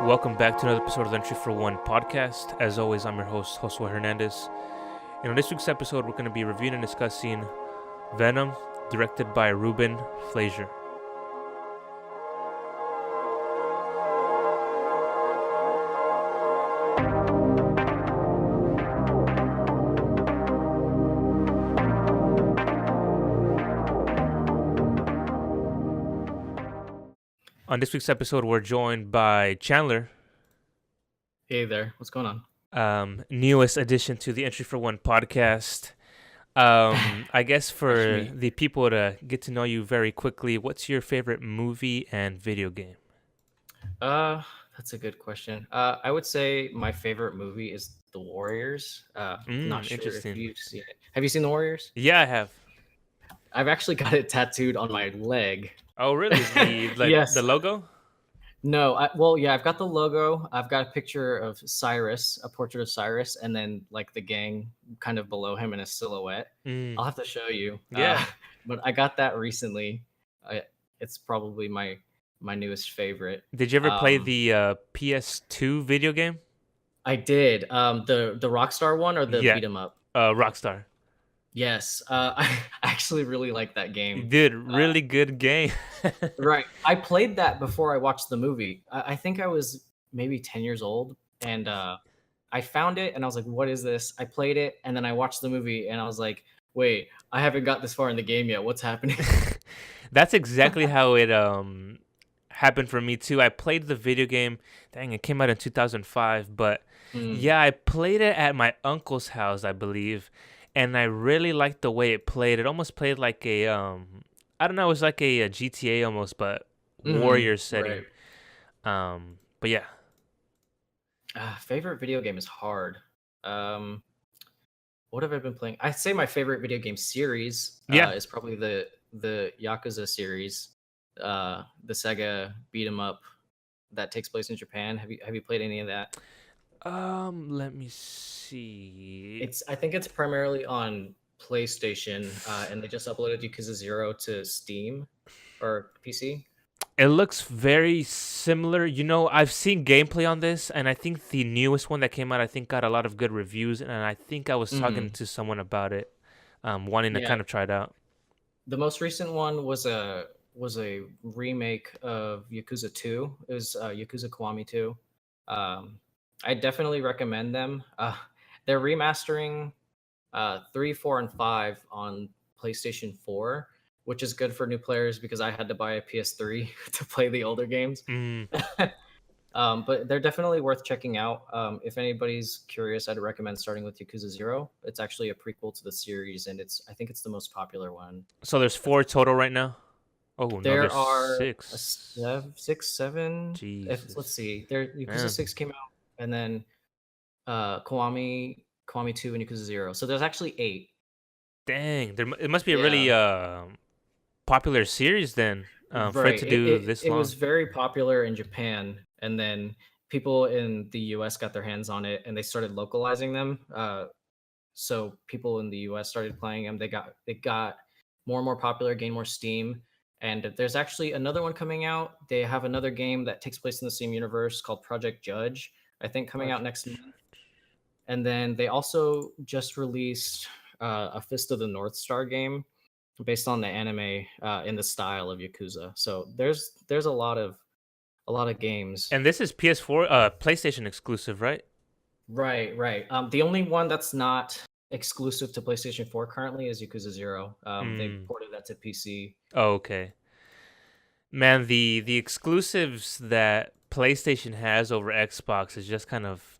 Welcome back to another episode of the Entry for One podcast. As always, I'm your host, Josue Hernandez. And on this week's episode, we're going to be reviewing and discussing Venom, directed by Ruben Fleischer. On this week's episode, we're joined by Chandler. Hey there, what's going on? Newest addition to the Entry for One podcast. I guess for the people to get to know you very quickly, what's your favorite movie and video game? That's a good question. I would say my favorite movie is The Warriors. Not sure if you've seen it. Have you seen The Warriors? Yeah, I have. I've actually got it tattooed on my leg. Oh, really? Yes. The logo? No, I've got the logo. I've got a picture of Cyrus, a portrait of Cyrus, and then like the gang kind of below him in a silhouette. I'll have to show you. Yeah. But I got that recently. It's probably my newest favorite. Did you ever play the PS2 video game? I did. The Rockstar one or the beat 'em up? Rockstar. Yes. I actually really like that game. Dude, really good game. Right. I played that before I watched the movie. I think I was maybe 10 years old, and I found it and I was like, what is this? I played it and then I watched the movie and I was like, wait, I haven't got this far in the game yet. What's happening? That's exactly how it happened for me too. I played the video game. Dang, it came out in 2005, but yeah, I played it at my uncle's house, I believe. And I really liked the way it played. It almost played like a, I don't know, it was like a GTA almost, but warrior setting. Right. But yeah. Favorite video game is hard. What have I been playing? I'd say my favorite video game series is probably the Yakuza series, the Sega beat 'em up that takes place in Japan. Have you played any of that? Let me see. I think it's primarily on PlayStation, and they just uploaded Yakuza 0 to Steam or PC. It looks very similar. You know, I've seen gameplay on this, and I think the newest one that came out, I think, got a lot of good reviews, and I think I was talking to someone about it, wanting to kind of try it out. The most recent one was a remake of Yakuza 2. It was Yakuza Kiwami 2. I definitely recommend them. They're remastering 3, 4, and 5 on PlayStation 4, which is good for new players because I had to buy a PS3 to play the older games. But they're definitely worth checking out. If anybody's curious, I'd recommend starting with Yakuza 0. It's actually a prequel to the series, and I think it's the most popular one. So there's 4 total right now? Oh, there no, are 6. 6, 7. Let's see. Yakuza 6 came out, and then Kiwami 2 and Yakuza 0. So there's actually 8. Dang, it must be a really popular series then for it to do this long. It was very popular in Japan, and then people in the US got their hands on it and they started localizing them. So people in the US started playing them. They got more and more popular, gained more steam. And there's actually another one coming out. They have another game that takes place in the same universe called Project Judge, I think, coming out next month. And then they also just released a Fist of the North Star game based on the anime in the style of Yakuza. So there's a lot of games. And this is PS4, PlayStation exclusive, right? Right. The only one that's not exclusive to PlayStation 4 currently is Yakuza 0. They ported that to PC. Oh, okay. Man, the exclusives that PlayStation has over Xbox is just kind of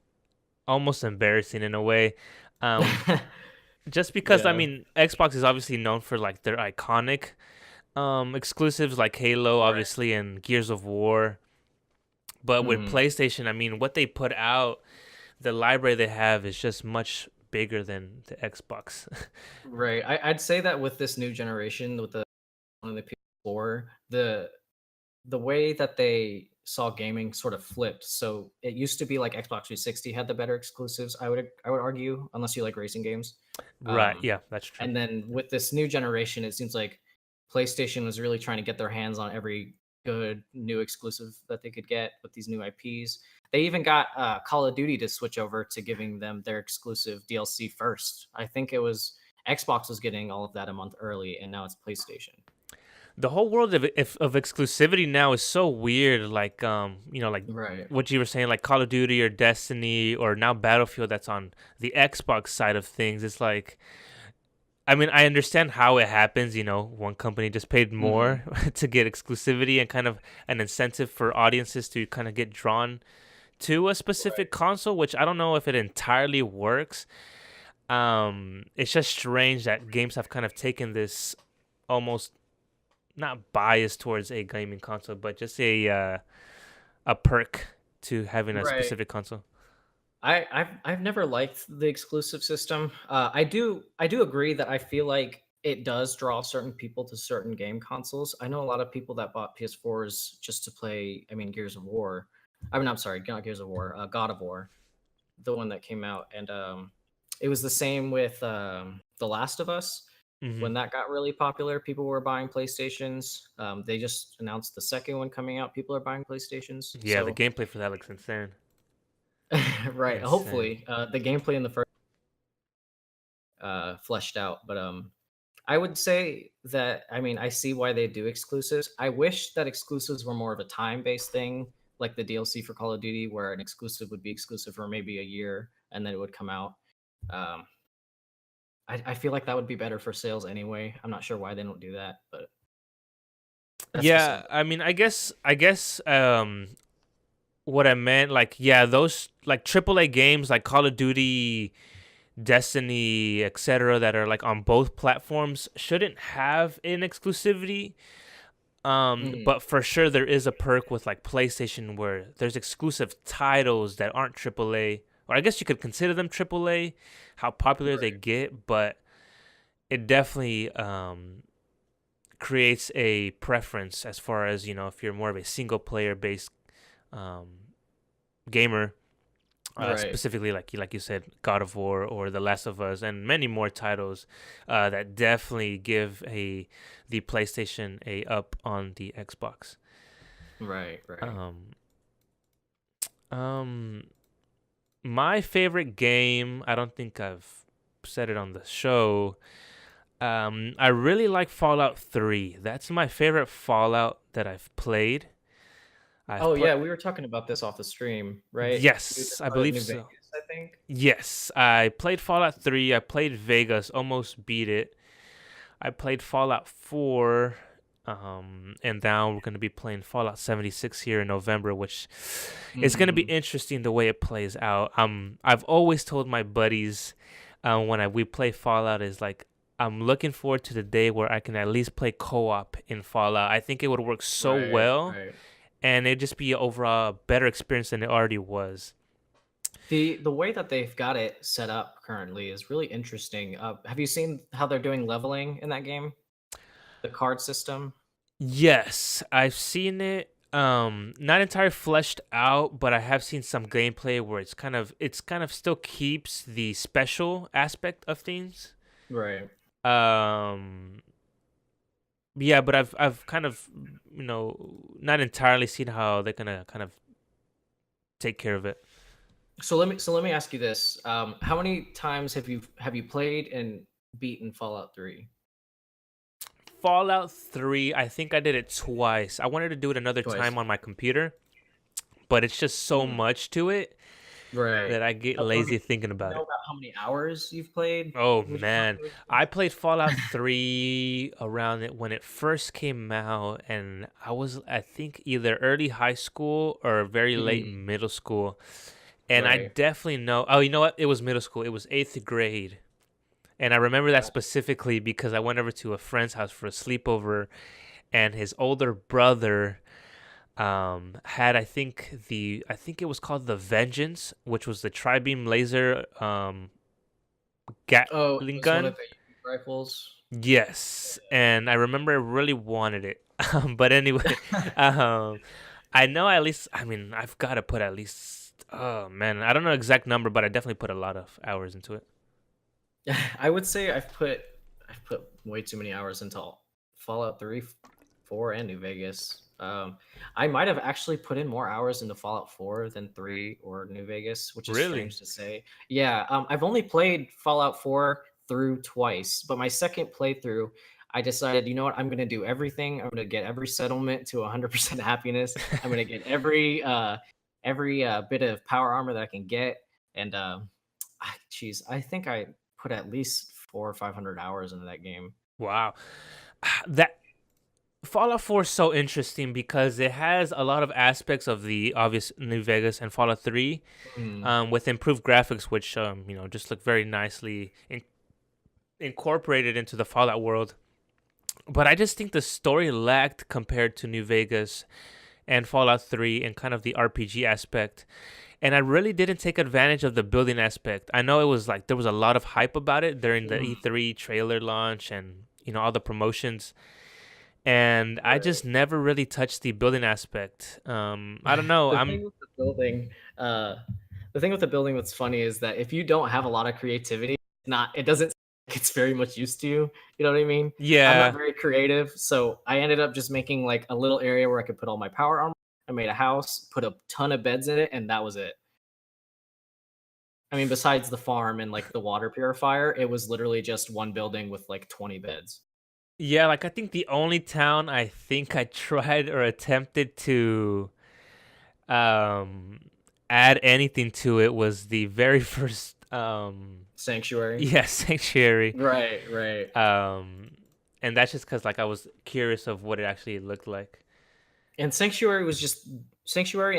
almost embarrassing in a way. Just because, I mean, Xbox is obviously known for like their iconic exclusives like Halo, obviously, and Gears of War. But with PlayStation, I mean, what they put out, the library they have is just much bigger than the Xbox. Right. I'd say that with this new generation, with the PS4, the way that they saw gaming sort of flipped. So it used to be like Xbox 360 had the better exclusives, I would argue, unless you like racing games. Right. Yeah, that's true. And then with this new generation, it seems like PlayStation was really trying to get their hands on every good new exclusive that they could get with these new IPs. They even got Call of Duty to switch over to giving them their exclusive DLC first. I think it was Xbox was getting all of that a month early, and now it's PlayStation. The whole world of exclusivity now is so weird. Like like Right. what you were saying, like Call of Duty or Destiny or now Battlefield. That's on the Xbox side of things. It's like, I mean, I understand how it happens. One company just paid Hmm. more to get exclusivity and kind of an incentive for audiences to kind of get drawn to a specific Right. console, which I don't know if it entirely works. It's just strange that games have kind of taken this almost not bias towards a gaming console, but just a perk to having a Right. specific console. I've never liked the exclusive system. I do agree that I feel like it does draw certain people to certain game consoles. I know a lot of people that bought PS4s just to play. I mean, Gears of War. I mean, I'm sorry, not Gears of War. God of War, the one that came out, and it was the same with The Last of Us. Hmm. When that got really popular, people were buying PlayStations. They just announced the second one coming out. People are buying PlayStations. Yeah, the So, gameplay for that looks insane. right, Insane. hopefully, the gameplay in the first fleshed out. But I would say that I mean I see why they do exclusives. I wish that exclusives were more of a time based thing, like the DLC for Call of Duty, where an exclusive would be exclusive for maybe a year and then it would come out. Um, I feel like that would be better for sales anyway. I'm not sure why they don't do that, but that's just Yeah, something. I mean, I guess what I meant, like, yeah, those like AAA games like Call of Duty, Destiny, etc., that are like on both platforms shouldn't have an exclusivity. Mhm. But for sure there is a perk with like PlayStation where there's exclusive titles that aren't AAA, or I guess you could consider them AAA, how popular they Right. get, but it definitely creates a preference as far as if you're more of a single player based um, gamer, Right. specifically like you said, God of War or The Last of Us, and many more titles that definitely give the PlayStation a up on the Xbox. Right. Right. Um, um, my favorite game, I don't think I've said it on the show. I really like Fallout 3. That's my favorite Fallout that I've played. I've Oh played. yeah, we were talking about this off the stream, right? You Yes, just I started believe New so. Vegas, I think. Yes, I played Fallout 3. I played Vegas, almost beat it. I played Fallout 4. And now we're going to be playing Fallout 76 here in November, which is going to be Hmm. interesting the way it plays out. I've always told my buddies we play Fallout is like I'm looking forward to the day where I can at least play co-op in Fallout. I think it would work so Right. well, Right. and it'd just be an overall better experience than it already was. The way that they've got it set up currently is really interesting. Have you seen how they're doing leveling in that game? The card system. Yes, I've seen it. Not entirely fleshed out, but I have seen some gameplay where it's kind of still keeps the special aspect of things. Right. Um, yeah, but I've kind of not entirely seen how they're gonna kind of take care of it. So let me ask you this: how many times have you played and beaten Fallout 3? Fallout 3, I think I did it twice. I wanted to do it another Twice. time on my computer, but it's just so Hmm. much to it Right. that I get Do lazy thinking you about know it. about how many hours you've played Oh with man, Fallout I 3? played Fallout 3 around it when it first came out, and I was, I think, either early high school or very late Mm, middle school. And I right. definitely know, oh, you know what? It was middle school. It was eighth grade. And I remember that Gotcha. specifically because I went over to a friend's house for a sleepover, and his older brother had, I think it was called the Vengeance, which was the tri-beam laser Oh, it Gatling was one of gun. the UV rifles. Yes, and I remember I really wanted it. But anyway, um, I know at least. I mean, I've got to put at least. Oh man, I don't know exact number, but I definitely put a lot of hours into it. I would say I've put way too many hours into Fallout 3, 4, and New Vegas. Um, I might have actually put in more hours into Fallout 4 than 3 or New Vegas, which is Really? strange to say. Yeah, I've only played Fallout 4 through twice, but my second playthrough, I decided, you know what, I'm gonna do everything. I'm gonna get every settlement to 100% happiness. I'm gonna get every bit of power armor that I can get, and geez, I think I put at least 400 or 500 hours into that game. Wow. That Fallout 4 is so interesting because it has a lot of aspects of the obvious New Vegas and Fallout 3, Mm, with improved graphics, which just look very nicely incorporated into the Fallout world. But I just think the story lacked compared to New Vegas and Fallout 3 and kind of the RPG aspect. And I really didn't take advantage of the building aspect. I know it was like there was a lot of hype about it during the mm, E3 trailer launch and all the promotions, and I right. just never really touched the building aspect. I don't know. The I'm thing with the building, uh, the thing with the building that's funny is that if you don't have a lot of creativity, it doesn't like it's very much used to you. You know what I mean? I'm not Yeah, very creative, so I ended up just making like a little area where I could put all my power armor. I made a house, put a ton of beds in it, and that was it. I mean, besides the farm and like the water purifier, it was literally just one building with like 20 beds. yeah. Like I think the only town I think I tried or attempted to um add anything to it was the very first Sanctuary. yeah, sanctuary. Right, right. Um, and that's just because like I was curious of what it actually looked like. And Sanctuary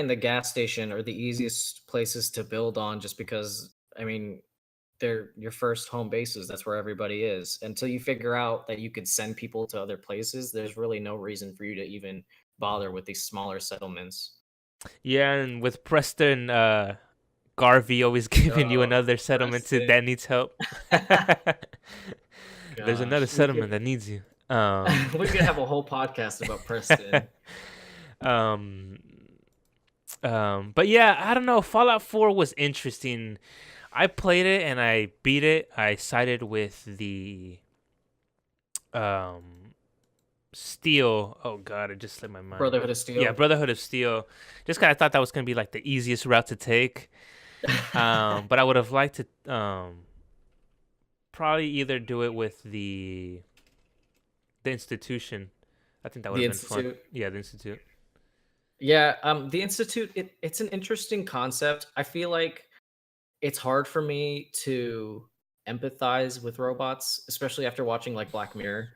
and the gas station are the easiest places to build on just because I mean they're your first home bases. That's where everybody is. Until you figure out that you could send people to other places, there's really no reason for you to even bother with these smaller settlements. Yeah, and with Preston Garvey always giving you Oh, another settlement Preston. that needs help. There's another Gosh, settlement that needs you. we could have a whole podcast about Preston. um, but yeah, I don't know. Fallout 4 was interesting. I played it and I beat it. I sided with the um Steel. Oh god, it just slipped my mind. Brotherhood of Yeah, Steel. Brotherhood of Steel. Just kind of thought that was gonna be like the easiest route to take. But I would have liked to probably either do it with the institution. I think that would The have been fun. Institute. Yeah, the institute. Yeah, the Institute, it's an interesting concept. I feel like it's hard for me to empathize with robots, especially after watching like Black Mirror.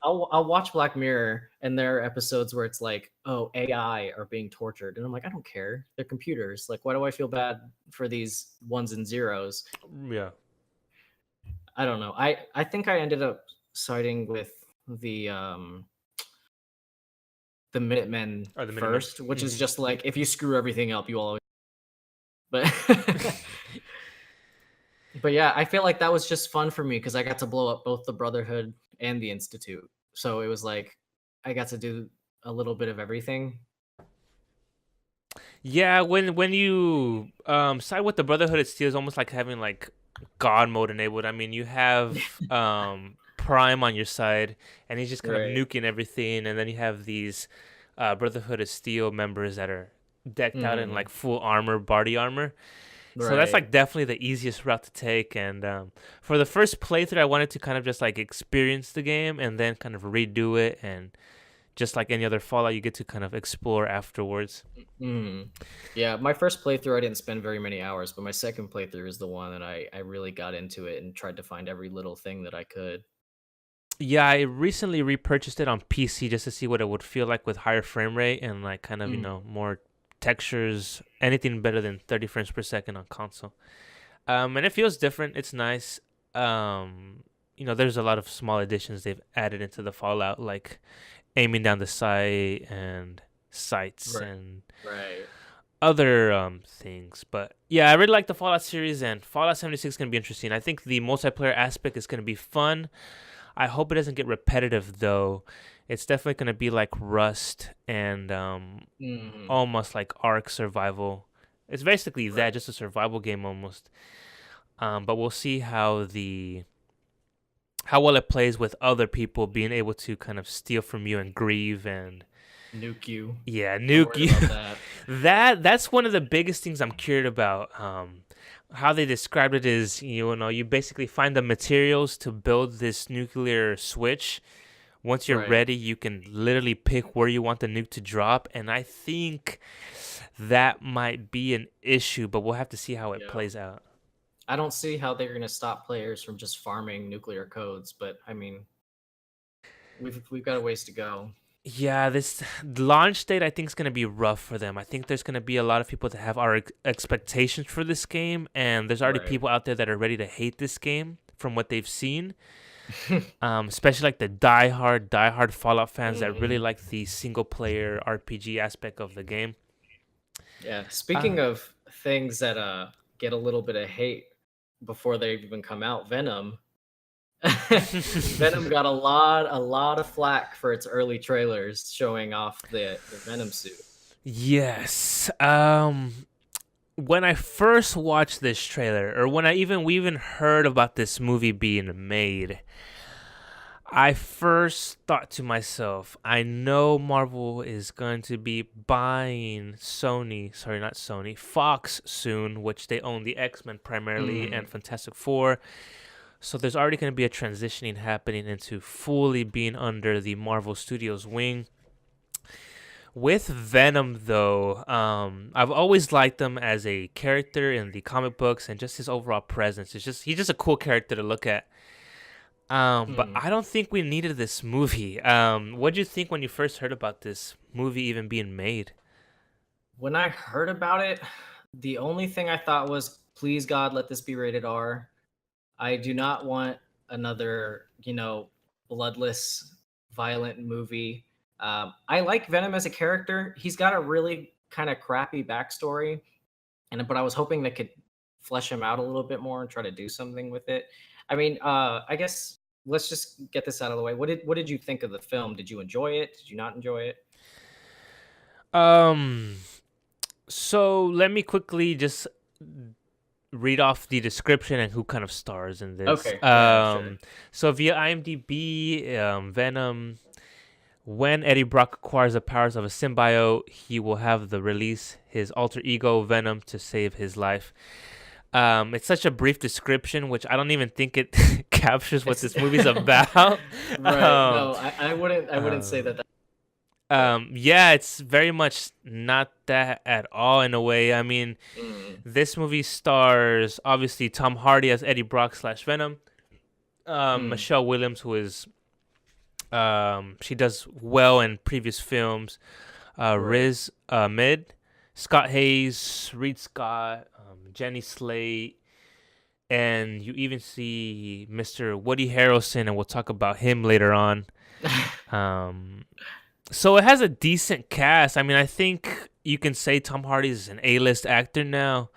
I'll watch Black Mirror, and there are episodes where it's like, oh, AI are being tortured, and I'm like, I don't care. They're computers. Like, why do I feel bad for these ones and zeros? Yeah. I don't know. I think I ended up siding with the the Minutemen Or the Minutemen. first, which is Hmm. just like if you screw everything up, you always. But but yeah, I feel like that was just fun for me because I got to blow up both the Brotherhood and the Institute. So it was like I got to do a little bit of everything. Yeah, when you side with the Brotherhood, it feels almost like having like God mode enabled. I mean, you have Prime on your side, and he's just kind of Right. nuking everything, and then you have these Brotherhood of Steel members that are decked out in Mhm. like full armor, body armor. So that's Right. like definitely the easiest route to take. And for the first playthrough, I wanted to kind of just like experience the game and then kind of redo it. And just like any other Fallout, you get to kind of explore afterwards. Mhm. Yeah, my first playthrough I didn't spend very many hours, but my second playthrough is the one that I really got into it and tried to find every little thing that I could. Yeah, I recently repurchased it on PC just to see what it would feel like with higher frame rate and like kind of, Mm. more textures, anything better than 30 frames per second on console. And it feels different. It's nice. There's a lot of small additions they've added into the Fallout, like aiming down the sight and sights Right. and Right. other things. But yeah, I really like the Fallout series, and Fallout 76 is going to be interesting. I think the multiplayer aspect is going to be fun. I hope it doesn't get repetitive though. It's definitely going to be like Rust and Mhm. almost like Ark Survival. It's basically that, Right. just a survival game almost. But we'll see how how well it plays with other people being able to kind of steal from you and grieve and Nuke you. yeah, I'm nuke worried you. about that. That's one of the biggest things I'm curious about. How they described it is, you basically find the materials to build this nuclear switch. Once you're Right. ready, you can literally pick where you want the nuke to drop, and I think that might be an issue, but we'll have to see how it Yeah. plays out. I don't see how they're going to stop players from just farming nuclear codes, but I mean, we've got a ways to go. Yeah, this launch date I think is going to be rough for them. I think there's going to be a lot of people that have our expectations for this game, and there's already Right. people out there that are ready to hate this game from what they've seen. Especially like the diehard Fallout fans that really Mhm. like the single player RPG aspect of the game. Yeah. Uh, Speaking of things that get a little bit of hate before they even come out, Venom. Venom got a lot of flack for its early trailers showing off the Venom suit. yes. When I first watched this trailer, or when we even heard about this movie being made, I first thought to myself, I know Marvel is going to be buying Fox soon, which they own the X-Men primarily and Mm, Fantastic Four. So there's already going to be a transitioning happening into fully being under the Marvel Studios wing. With Venom, though, I've always liked him as a character in the comic books and just his overall presence. He's just a cool character to look at. But mm. I don't think we needed this movie. What did you think when you first heard about this movie even being made? When I heard about it, the only thing I thought was, please God, let this be rated R. I do not want another, bloodless, violent movie. I like Venom as a character. He's got a really kind of crappy backstory, but I was hoping they could flesh him out a little bit more and try to do something with it. I mean, I guess let's just get this out of the way. What did you think of the film? Did you enjoy it? Did you not enjoy it? Um, so let me quickly just read off the description and who kind of stars in this. Okay, yeah, sure. So via IMDb, Venom. When Eddie Brock acquires the powers of a symbiote, he will have to release his alter ego Venom to save his life. It's such a brief description, which I don't even think it captures what It's this movie's about. right. um, No, I wouldn't say um, that. But yeah, it's very much not that at all in a way. I mean, mm, this movie stars obviously Tom Hardy as Eddie Brock slash Venom, mm, Michelle Williams, who is she does well in previous films. right. Riz Ahmed, Scott Hayes, Reed Scott, Jenny Slate, and you even see Mr. Woody Harrelson, and we'll talk about him later on. Um, so it has a decent cast. I mean, I think you can say Tom Hardy is an A-list actor now.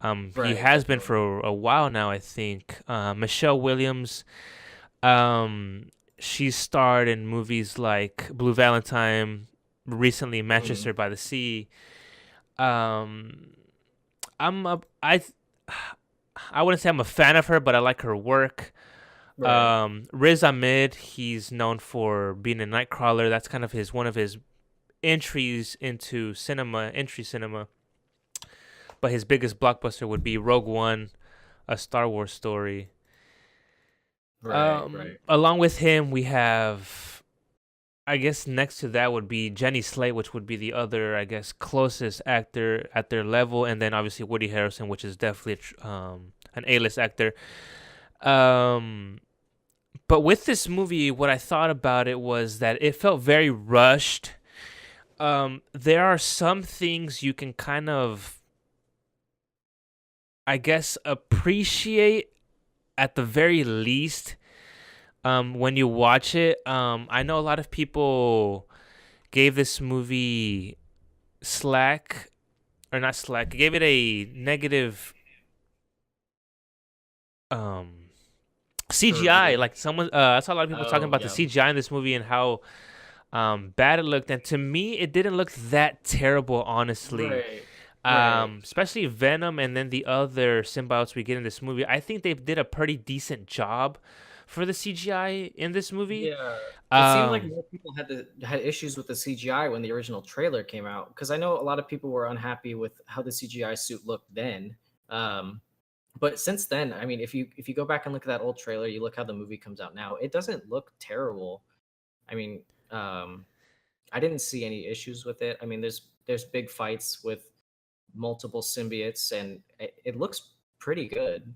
He Right, has been for definitely. a while now, I think. Michelle Williams, um, she starred in movies like Blue Valentine, recently Mm, Manchester by the Sea. Um, I'm a, I wouldn't say I'm a fan of her, but I like her work. right. Riz Ahmed, he's known for being a Nightcrawler. That's kind of his one of his entries into entry cinema. But his biggest blockbuster would be Rogue One, a Star Wars story. Right, right. Along with him, we have, I guess next to that would be Jenny Slate, which would be the other, I guess, closest actor at their level, and then obviously Woody Harrelson, which is definitely an A-list actor. Um, but with this movie, what I thought about it was that it felt very rushed. There are some things you can kind of, I guess, appreciate at the very least when you watch it. I know a lot of people gave this movie slack, or not slack, gave it a negative um CGI. Review. Like someone I saw a lot of people talking Oh, about the yeah. CGI in this movie and how bad it looked, and to me it didn't look that terrible, honestly. Right, right. Especially Venom and then the other symbiotes we get in this movie. I think they did a pretty decent job for the CGI in this movie. Yeah. It seemed like Um, more people had issues with the CGI when the original trailer came out, because I know a lot of people were unhappy with how the CGI suit looked then. Um, but since then, I mean, if you go back and look at that old trailer, you look how the movie comes out now, it doesn't look terrible. I mean, I didn't see any issues with it. I mean, there's big fights with multiple symbiotes, and it looks pretty good.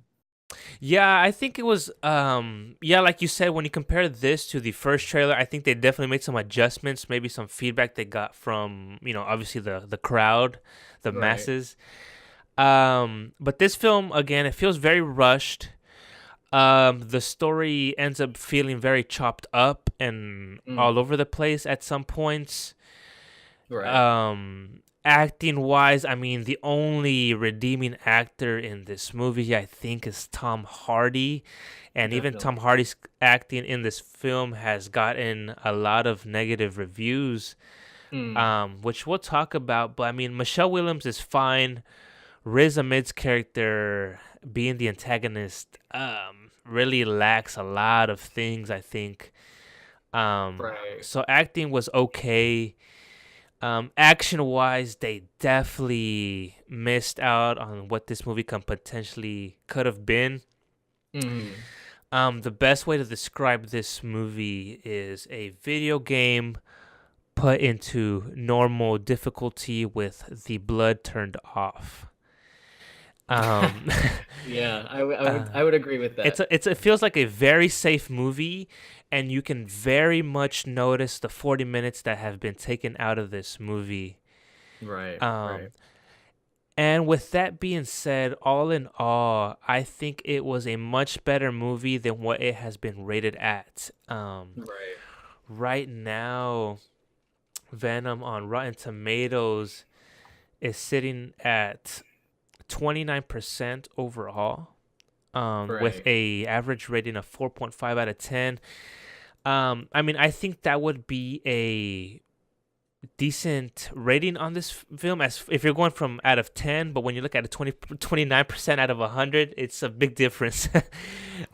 yeah, I think it was yeah, like you said, when you compare this to the first trailer, I think they definitely made some adjustments, maybe some feedback they got from, obviously the crowd, the Right. masses. But this film again, it feels very rushed. The story ends up feeling very chopped up and Mm, all over the place at some points. right. Acting wise, I mean, the only redeeming actor in this movie, I think, is Tom Hardy. And even Tom Definitely. Hardy's acting in this film has gotten a lot of negative reviews, Mm, which we'll talk about. But I mean, Michelle Williams is fine. Riz Ahmed's character, being the antagonist, really lacks a lot of things, I think. right. So acting was okay. Action wise, they definitely missed out on what this movie could have been. Mm, The best way to describe this movie is a video game put into normal difficulty with the blood turned off. Um, yeah, I would uh, I would agree with that. it feels like a very safe movie, and you can very much notice the 40 minutes that have been taken out of this movie. Right, right. Um, And with that being said, all in all, I think it was a much better movie than what it has been rated at. Right. Right now, Venom on Rotten Tomatoes is sitting at 29% overall, with Right. a average rating of 4.5 out of 10. I mean, I think that would be a decent rating on this film as if you're going from out of 10, but when you look at a 29% out of 100, it's a big difference.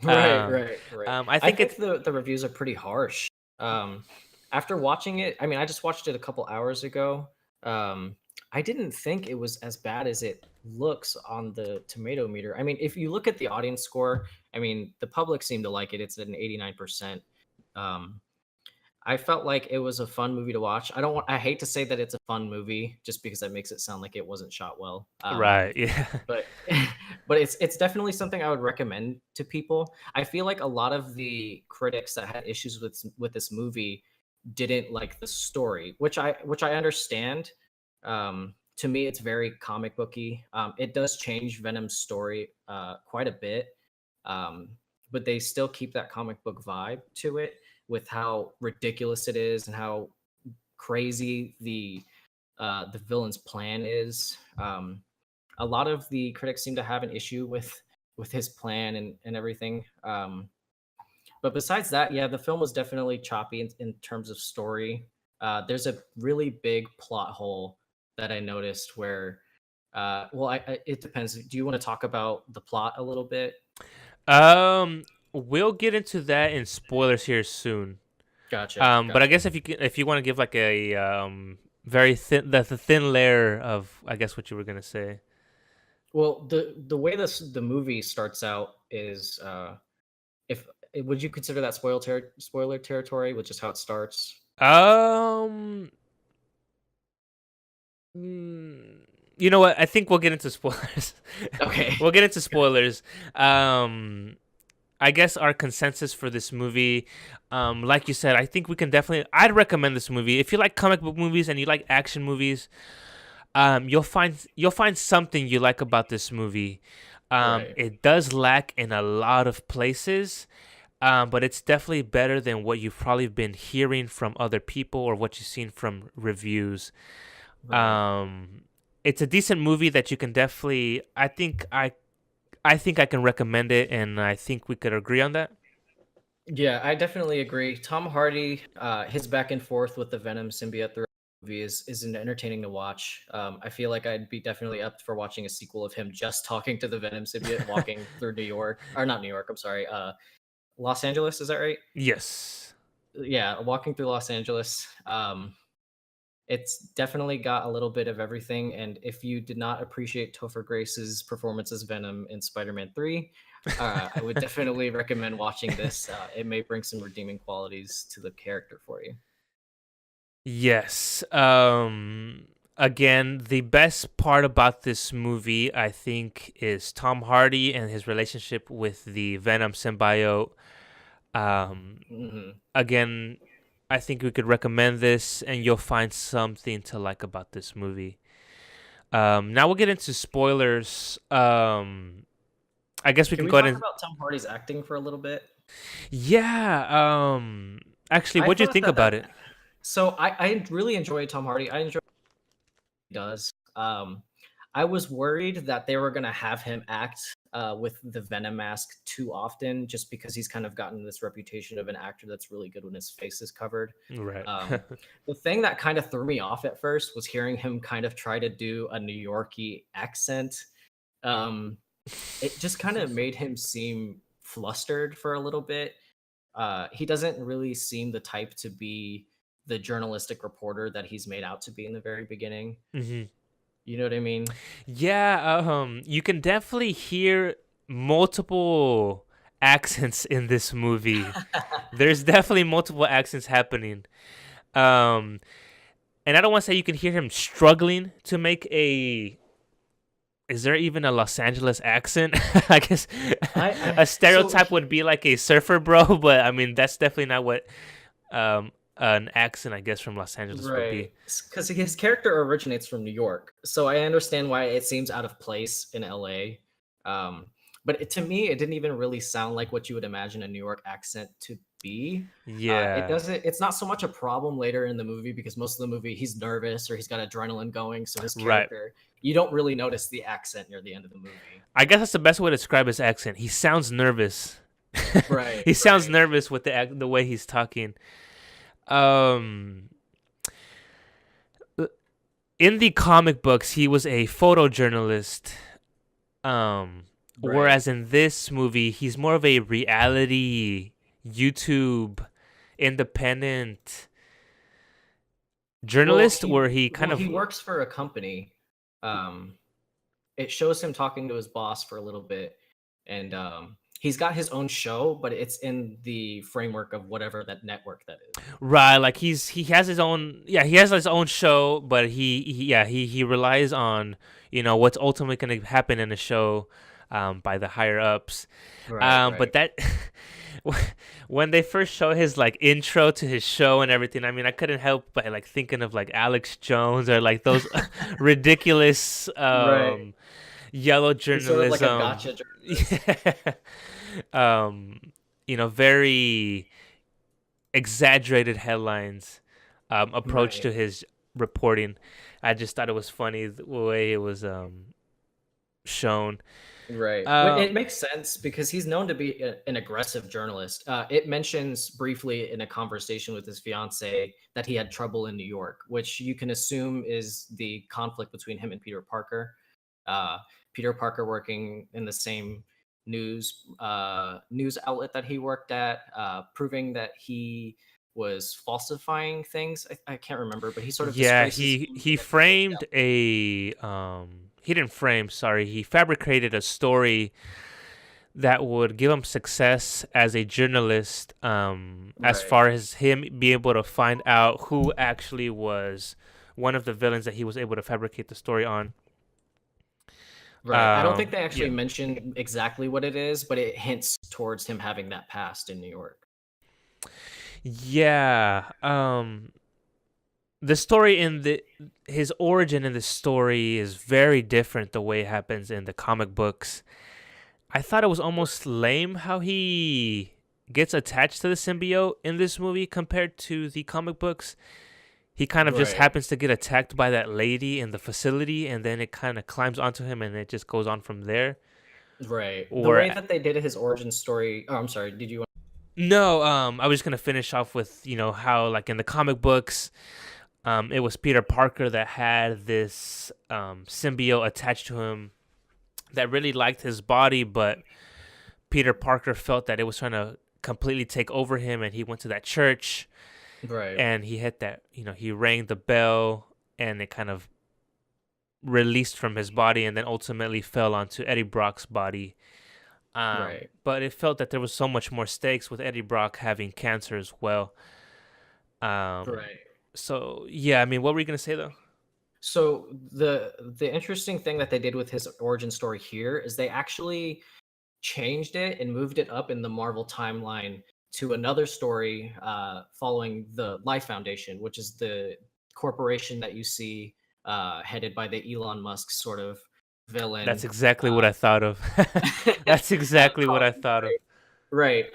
Right, right, right. I I think think it's the reviews are pretty harsh. Um, After watching it, I mean, I just watched it a couple hours ago. Um, I didn't think it was as bad as it looks on the tomato meter. I mean, if you look at the audience score, I mean, the public seemed to like it. It's at an 89%. Um, I felt like it was a fun movie to watch. I hate to say that it's a fun movie just because that makes it sound like it wasn't shot well. right. Yeah. But but it's definitely something I would recommend to people. I feel like a lot of the critics that had issues with this movie didn't like the story, which I understand. To me, it's very comic booky. It does change Venom's story quite a bit, um, but they still keep that comic book vibe to it with how ridiculous it is and how crazy the villain's plan is. A lot of the critics seem to have an issue with his plan and everything. But besides that, yeah, the film was definitely choppy in terms of story. There's a really big plot hole that I noticed where, well, it depends. Do you want to talk about the plot a little bit? We'll get into that in spoilers here soon. Gotcha, But I gotcha. guess if you want to give like a very thin the thin layer of, I guess, what you were gonna say. Well, the way the movie starts out is, if would you consider that spoiler territory, which is how it starts? Um, mm, you know what? I think we'll get into spoilers. Okay. We'll get into spoilers. Um, I guess our consensus for this movie, like you said, I think we can definitely. I'd recommend this movie if you like comic book movies and you like action movies. You'll find something you like about this movie. Right. It does lack in a lot of places, but it's definitely better than what you've probably been hearing from other people or what you've seen from reviews. Right. Um, it's a decent movie that you can definitely. I think I can recommend it, and I think we could agree on that. Yeah, I definitely agree. Tom Hardy, his back and forth with the Venom symbiote throughout the movie is entertaining to watch. I feel like I'd be definitely up for watching a sequel of him just talking to the Venom symbiote walking through New York, or not New York. I'm sorry, Los Angeles, is that right? Yes. Yeah, walking through Los Angeles. It's definitely got a little bit of everything. And if you did not appreciate Topher Grace's performance as Venom in Spider-Man 3, I would definitely recommend watching this. It may bring some redeeming qualities to the character for you. Yes. Again, the best part about this movie, I think, is Tom Hardy and his relationship with the Venom symbiote. Um, Hmm. Again, I think we could recommend this, and you'll find something to like about this movie. Now we'll get into spoilers. I guess we Can can we go ahead talk and about Tom Hardy's acting for a little bit? yeah. Actually, I what'd you thought think that about it? so I really enjoy Tom Hardy. I enjoy what he does. I was worried that they were gonna have him act with the Venom mask too often, just because he's kind of gotten this reputation of an actor that's really good when his face is covered. Right. Um, the thing that kind of threw me off at first was hearing him kind of try to do a New Yorkie accent. Um, it just kind of made him seem flustered for a little bit. He doesn't really seem the type to be the journalistic reporter that he's made out to be in the very beginning. Hmm. You know what I mean? Yeah. You can definitely hear multiple accents in this movie. There's definitely multiple accents happening. Um, and I don't want to say you can hear him struggling to make a. Is there even a Los Angeles accent? I guess I a so stereotype would be like a surfer bro, but I mean that's definitely not what an accent I guess from Los Angeles would right, be. because his character originates from New York, so I understand why it seems out of place in LA. But to me, it didn't even really sound like what you would imagine a New York accent to be. It Yeah. doesn't. It's not so much a problem later in the movie because most of the movie he's nervous or he's got adrenaline going, so his Right. character you don't really notice the accent near the end of the movie. I guess that's the best way to describe his accent. He sounds nervous. Right, He sounds right. nervous with the way he's talking. Um, in the comic books, he was a photojournalist. Um, Right. Whereas in this movie, he's more of a reality YouTube independent Well, journalist, where he kind he of works for a company. Um, it shows him talking to his boss for a little bit, and he's got his own show, but it's in the framework of whatever that network that is. right, like he has his own, yeah, he has his own show, but he relies on what's ultimately going to happen in the show, by the higher ups. Right, But right. that when they first show his like intro to his show and everything, I mean, I couldn't help but like thinking of like Alex Jones or like those ridiculous Right. yellow He's sort of like a journalism. gotcha journalist. Yeah. um, very exaggerated headlines approach Right. to his reporting. I just thought it was funny the way it was shown. Right. But Uh, it makes sense because he's known to be an aggressive journalist. It mentions briefly in a conversation with his fiance that he had trouble in New York, which you can assume is the conflict between him and Peter Parker. Uh, Peter Parker working in the same news outlet that he worked at, proving that he was falsifying things. I can't remember, but he sort of yeah, disgraces he him he and then he goes framed down. a he didn't frame, sorry, he fabricated a story that would give him success as a journalist, as Right. far as him being able to find out who actually was one of the villains that he was able to fabricate the story on. Right. I don't think they Yeah. actually mention exactly what it is, but it hints towards him having that past in New York. Yeah. The story in the his origin in the story is very different the way it happens in the comic books. I thought it was almost lame how he gets attached to the symbiote in this movie compared to the comic books. He kind of just Right. happens to get attacked by that lady in the facility, and then it kind of climbs onto him, and it just goes on from there. Right. The Or way that they did his origin story. Oh, I'm sorry. Did you want? no, I was gonna finish off with how like in the comic books, it was Peter Parker that had this symbiote attached to him that really liked his body, but Peter Parker felt that it was trying to completely take over him, and he went to that church, Right. and he hit that, he rang the bell, and it kind of released from his body, and then ultimately fell onto Eddie Brock's body. Right. But it felt that there was so much more stakes with Eddie Brock having cancer as well. Um, Right. so yeah, I mean, what were you gonna say though? So the interesting thing that they did with his origin story here is they actually changed it and moved it up in the Marvel timeline to another story following the Life Foundation, which is the corporation that you see headed by the Elon Musk sort of That's villain. exactly what I thought of. That's exactly what I Comic, thought of. right.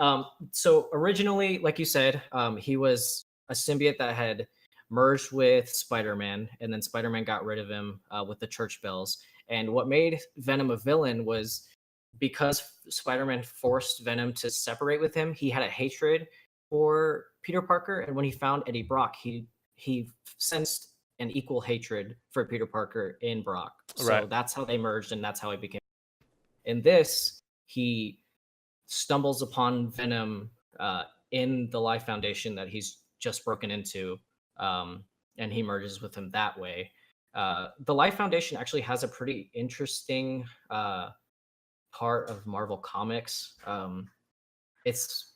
So originally, like you said, he was a symbiote that had merged with Spider-Man, and then Spider-Man got rid of him with the church bells. And what made Venom a villain was because Spider-Man forced Venom to separate with him. He had a hatred for Peter Parker, and when he found Eddie Brock, he sensed an equal hatred for Peter Parker in Brock. So Right. that's how they merged, and that's how he became. In this, he stumbles upon Venom in the Life Foundation that he's just broken into, and he merges with him that way. The Life Foundation actually has a pretty interesting part of Marvel Comics. It's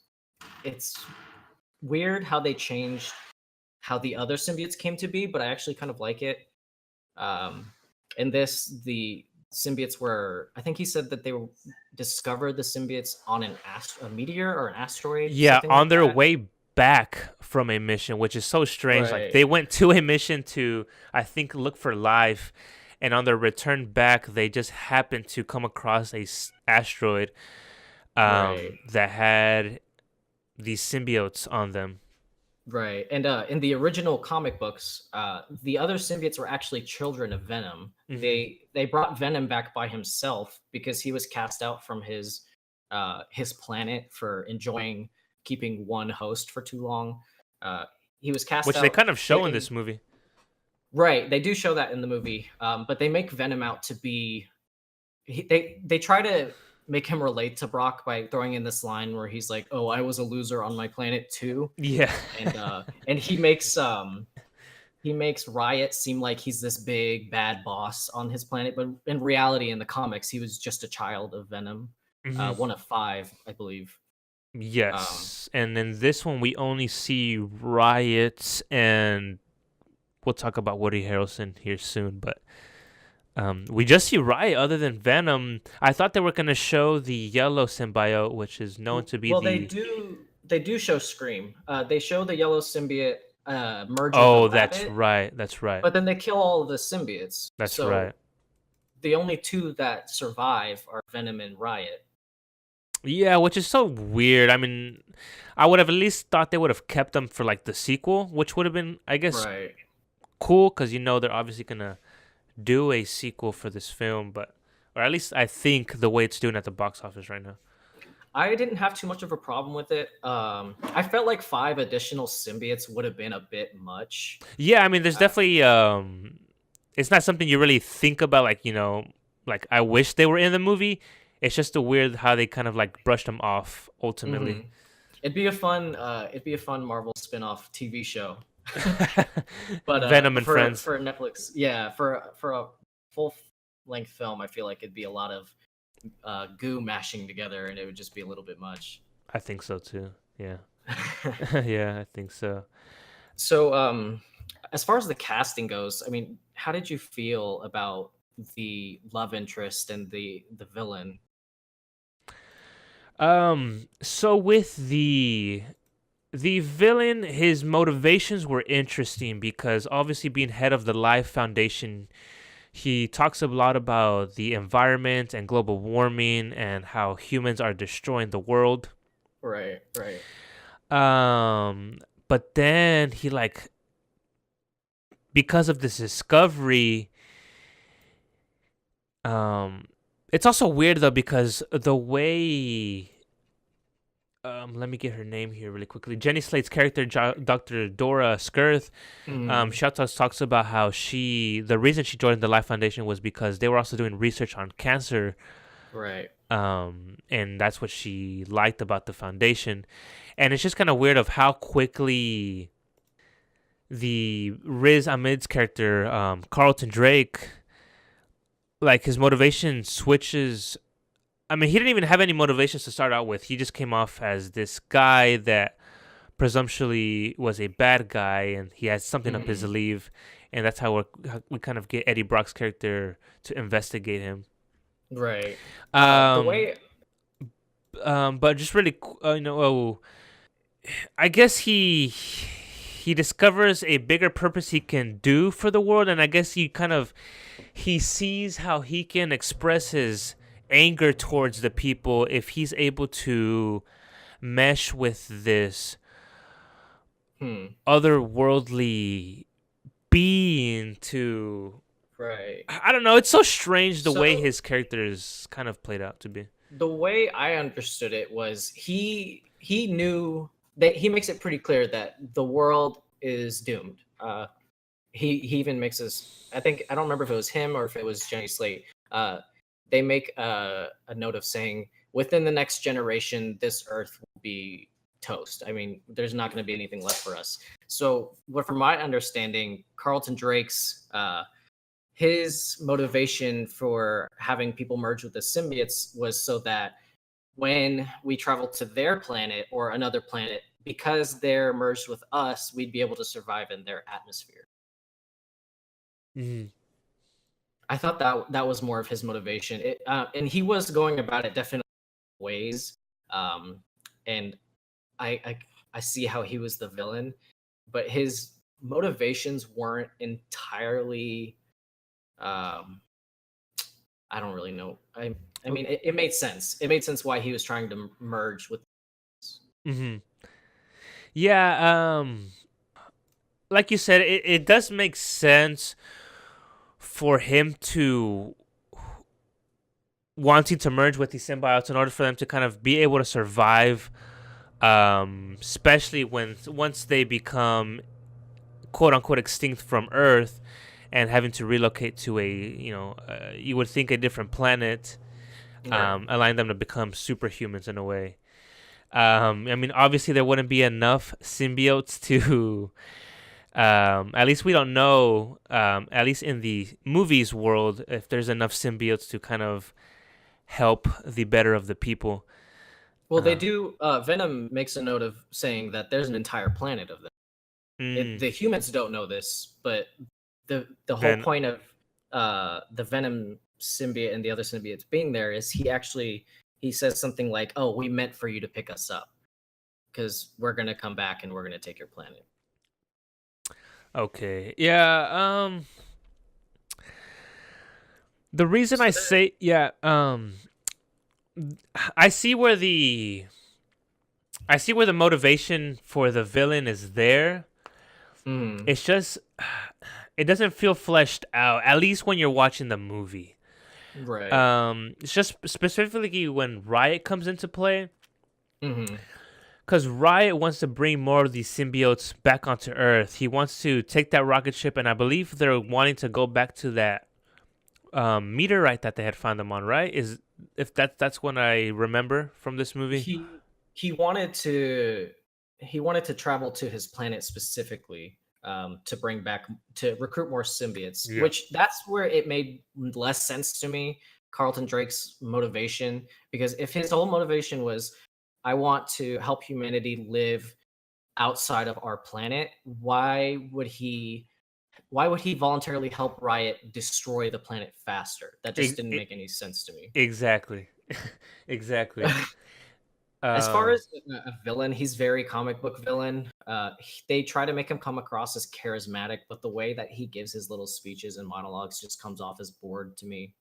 it's weird how they changed how the other symbiotes came to be, but I actually kind of like it. Um, in this, the symbiotes were, I think he said that they discovered the symbiotes on a meteor or an asteroid, Yeah, something on like their that. way back from a mission, which is so strange. Like Right, they went to a mission to, I think, look for life, and on their return back, they just happened to come across a asteroid right, that had these symbiotes on them. right. And in the original comic books, the other symbiotes were actually children of Venom. Hmm. They brought Venom back by himself because he was cast out from his planet for enjoying keeping one host for too long. Uh, he was cast Which they out kind of show in getting this movie. right. They do show that in the movie, but they make Venom out to be. They try to make him relate to Brock by throwing in this line where he's like, "Oh, I was a loser on my planet too," Yeah. and he makes Riot seem like he's this big bad boss on his planet, but in reality, in the comics, he was just a child of Venom, Hmm. one of five, I believe. Um, Yes. And in this one, we only see riots, and we'll talk about Woody Harrelson here soon, but we just see Riot other than Venom. I thought they were going to show the yellow symbiote, which is known to be well, they the. do they do show Scream. They show the yellow symbiote merge with a Oh, that's rabbit, right. That's right. but then they kill all of the symbiotes. That's right. So the only two that survive are Venom and Riot. Yeah, which is so weird. I mean, I would have at least thought they would have kept them for like the sequel, which would have been, I guess, Right. cool because they're obviously going to do a sequel for this film, but or at least I think the way it's doing at the box office right now. I didn't have too much of a problem with it. I felt like five additional symbiotes would have been a bit much. Yeah, I mean, there's Uh, definitely it's not something you really think about, like like I wish they were in the movie. It's just a weird how they kind of like brushed them off ultimately. mhm. It'd be a fun Marvel spin-off TV show. But Venom and Friends. for Netflix, yeah, for a full length film, I feel like it'd be a lot of goo mashing together, and it would just be a little bit much. I think so too. Yeah. Yeah, I think so. So, as far as the casting goes, I mean, how did you feel about the love interest and the villain? So with the villain, his motivations were interesting because obviously being head of the Life Foundation, he talks a lot about the environment and global warming and how humans are destroying the world. Right, right, Um, but then he like because of this discovery, um, it's also weird though because the way let me get her name here really quickly. Jenny Slate's character, Dr. Dora Skirth, mm, Shoutouts talks about how the reason she joined the Life Foundation was because they were also doing research on cancer. right. And that's what she liked about the Foundation. And it's just kind of weird of how quickly the Riz Ahmed's character, Carlton Drake, like his motivation switches. I mean, he didn't even have any motivations to start out with. He just came off as this guy that presumptuously was a bad guy, and he had something up his Hmm. sleeve, and that's how we kind of get Eddie Brock's character to investigate him. Right. The Um, way. but just really, I guess he discovers a bigger purpose he can do for the world, and I guess he sees how he can express his anger towards the people if he's able to mesh with this Hmm. otherworldly being to Right. I don't know, it's so strange the way So his character is kind of played out to be. the way I understood it was he knew that he makes it pretty clear that the world is doomed. He even makes this. I think I don't remember if it was him or if it was Jenny Slate. They make a note of saying within the next generation, this Earth will be toast. I mean, there's not going to be anything left for us. So, what from my understanding, Carlton Drake's his motivation for having people merge with the symbiotes was so that when we travel to their planet or another planet, because they're merged with us, we'd be able to survive in their atmosphere. Mm-hmm. I thought that that was more of his motivation, and he was going about it definitely ways. Um, and I, I I see how he was the villain, but his motivations weren't entirely. Um, I don't really know. I mean, it made sense. It made sense why he was trying to merge with. Mm-hmm. Yeah, like you said, it does make sense for him to wanting to merge with these symbiotes in order for them to kind of be able to survive, especially when once they become quote unquote extinct from Earth and having to relocate to a you would think a different planet, Right. allowing them to become superhumans in a way. I mean, obviously there wouldn't be enough symbiotes to. At least we don't know. At least in the movies world, if there's enough symbiotes to kind of help the better of the people. Well, they Uh, do. Venom makes a note of saying that there's an entire planet of them. mm, The humans don't know this, but the whole then point of the Venom symbiote and the other symbiotes being there is he says something like, "Oh, we meant for you to pick us up because we're gonna come back and we're gonna take your planet." okay, yeah. The reason I So there, say yeah, I see where the motivation for the villain is there. mm, It's just it doesn't feel fleshed out. At least when you're watching the movie. right. It's just specifically when Riot comes into play, Hmm. because Riot wants to bring more of these symbiotes back onto Earth. He wants to take that rocket ship, and I believe they're wanting to go back to that meteorite that they had found them on. Right? Is if that's what I remember from this movie? He wanted to travel to his planet specifically to bring back to recruit more symbiotes, Yeah. which that's where it made less sense to me. Carlton Drake's motivation, because if his whole motivation was, I want to help humanity live outside of our planet, why would he voluntarily help Riot destroy the planet faster? That just E- didn't e- make any sense to me. exactly. Exactly. As far Um, as a villain, he's very comic book villain. They try to make him come across as charismatic, but the way that he gives his little speeches and monologues just comes off as bored to me.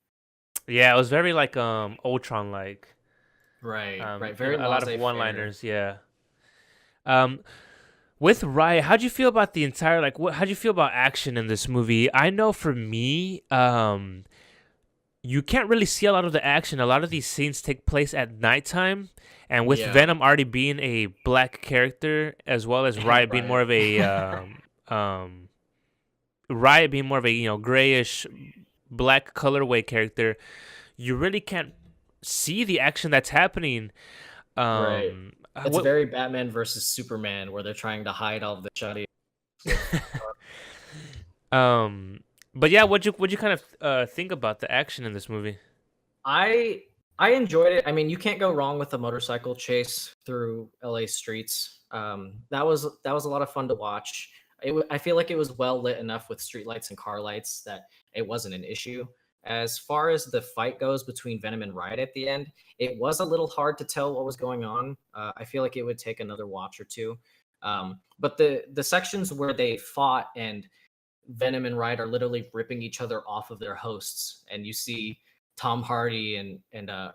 yeah, it was very like Ultron like. Right, right. Very A lot of laissez-faire. one-liners. Yeah. Um, with Riot, how'd you feel about the entire like? How'd you feel about action in this movie? I know for me, you can't really see a lot of the action. A lot of these scenes take place at nighttime, and with Yeah, Venom already being a black character, as well as Riot being more right. of a Riot being more of a grayish black colorway character, you really can't see the action that's happening. Right. It's What very Batman versus Superman, where they're trying to hide all of the shoddy with. um, but yeah, what'd you kind of think about the action in this movie? I I enjoyed it. I mean, you can't go wrong with a motorcycle chase through LA streets. That was a lot of fun to watch. I feel like it was well lit enough with street lights and car lights that it wasn't an issue. As far as the fight goes between Venom and Riot at the end, it was a little hard to tell what was going on. I feel like it would take another watch or two. But the sections where they fought and Venom and Riot are literally ripping each other off of their hosts, and you see Tom Hardy and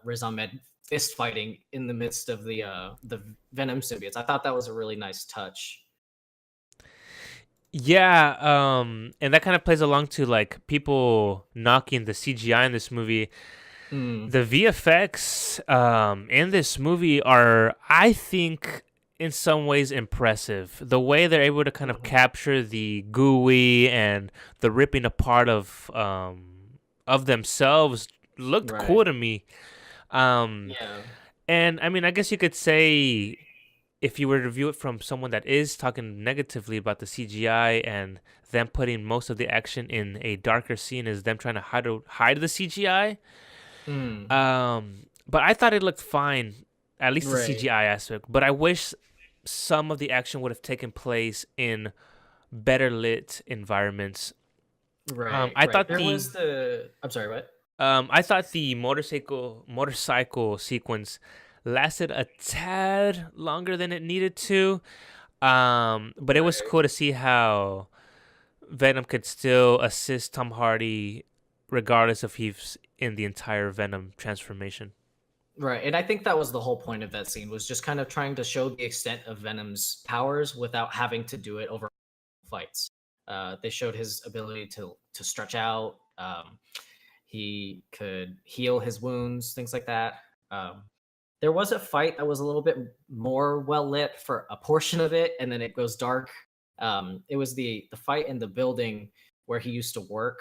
Riz Ahmed fist fighting in the midst of the Venom symbiotes. I thought that was a really nice touch. Yeah, and that kind of plays along to like people knocking the CGI in this movie. Mm, The VFX in this movie are, I think, in some ways impressive. The way they're able to kind of mhm. capture the gooey and the ripping apart of themselves looked Right. cool to me. Um, Yeah. and I mean, I guess you could say if you were to view it from someone that is talking negatively about the CGI and them putting most of the action in a darker scene is them trying to hide the CGI. Mm, But I thought it looked fine, at least the right. CGI aspect. But I wish some of the action would have taken place in better lit environments. Right. I Right. thought There the was the. I'm sorry. What? motorcycle sequence lasted a tad longer than it needed to. But it was Right. cool to see how Venom could still assist Tom Hardy, regardless if he's in the entire Venom transformation. Right. And I think that was the whole point of that scene was just kind of trying to show the extent of Venom's powers without having to do it over fights. They showed his ability to stretch out. He could heal his wounds, things like that. Um, there was a fight that was a little bit more well lit for a portion of it, and then it goes dark. It was the fight in the building where he used to work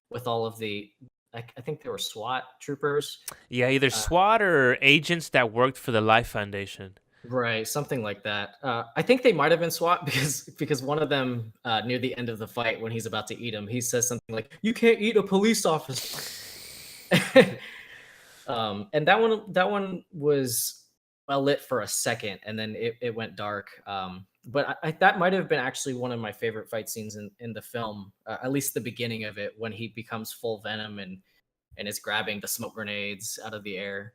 with all of the. I think they were SWAT troopers. Yeah, either Uh, SWAT or agents that worked for the Life Foundation. Right, something like that. I think they might have been SWAT because one of them near the end of the fight when he's about to eat him, he says something like, "You can't eat a police officer." And that one was well lit for a second, and then it went dark. But that might have been actually one of my favorite fight scenes in the film, at least the beginning of it when he becomes full Venom and is grabbing the smoke grenades out of the air.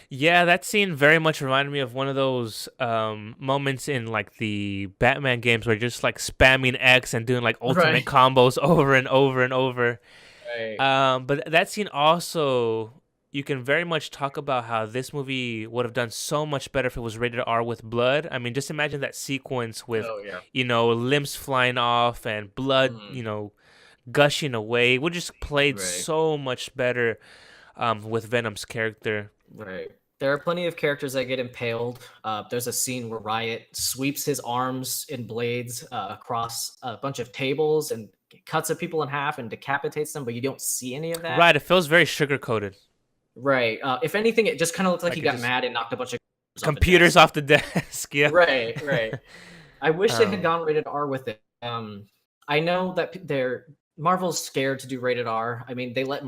Yeah, that scene very much reminded me of one of those moments in like the Batman games where you're just like spamming X and doing like ultimate Right. combos over and over and over. Right. But that scene also, you can very much talk about how this movie would have done so much better if it was rated R with blood. I mean, just imagine that sequence with, Oh yeah. limbs flying off and blood, Mhm. gushing away. It would just played Right. so much better with Venom's character. Right. There are plenty of characters that get impaled. There's a scene where Riot sweeps his arms in blades across a bunch of tables and cuts people in half and decapitates them, but you don't see any of that. Right, it feels very sugar coated. Right. If anything, it just kind of looks like he Like it got just mad and knocked a bunch of computers off the computers desk. off the desk. Yeah. Right. Right. I wish they had um, gone rated R with it. I know that they're Marvel's scared to do rated R. I mean, they let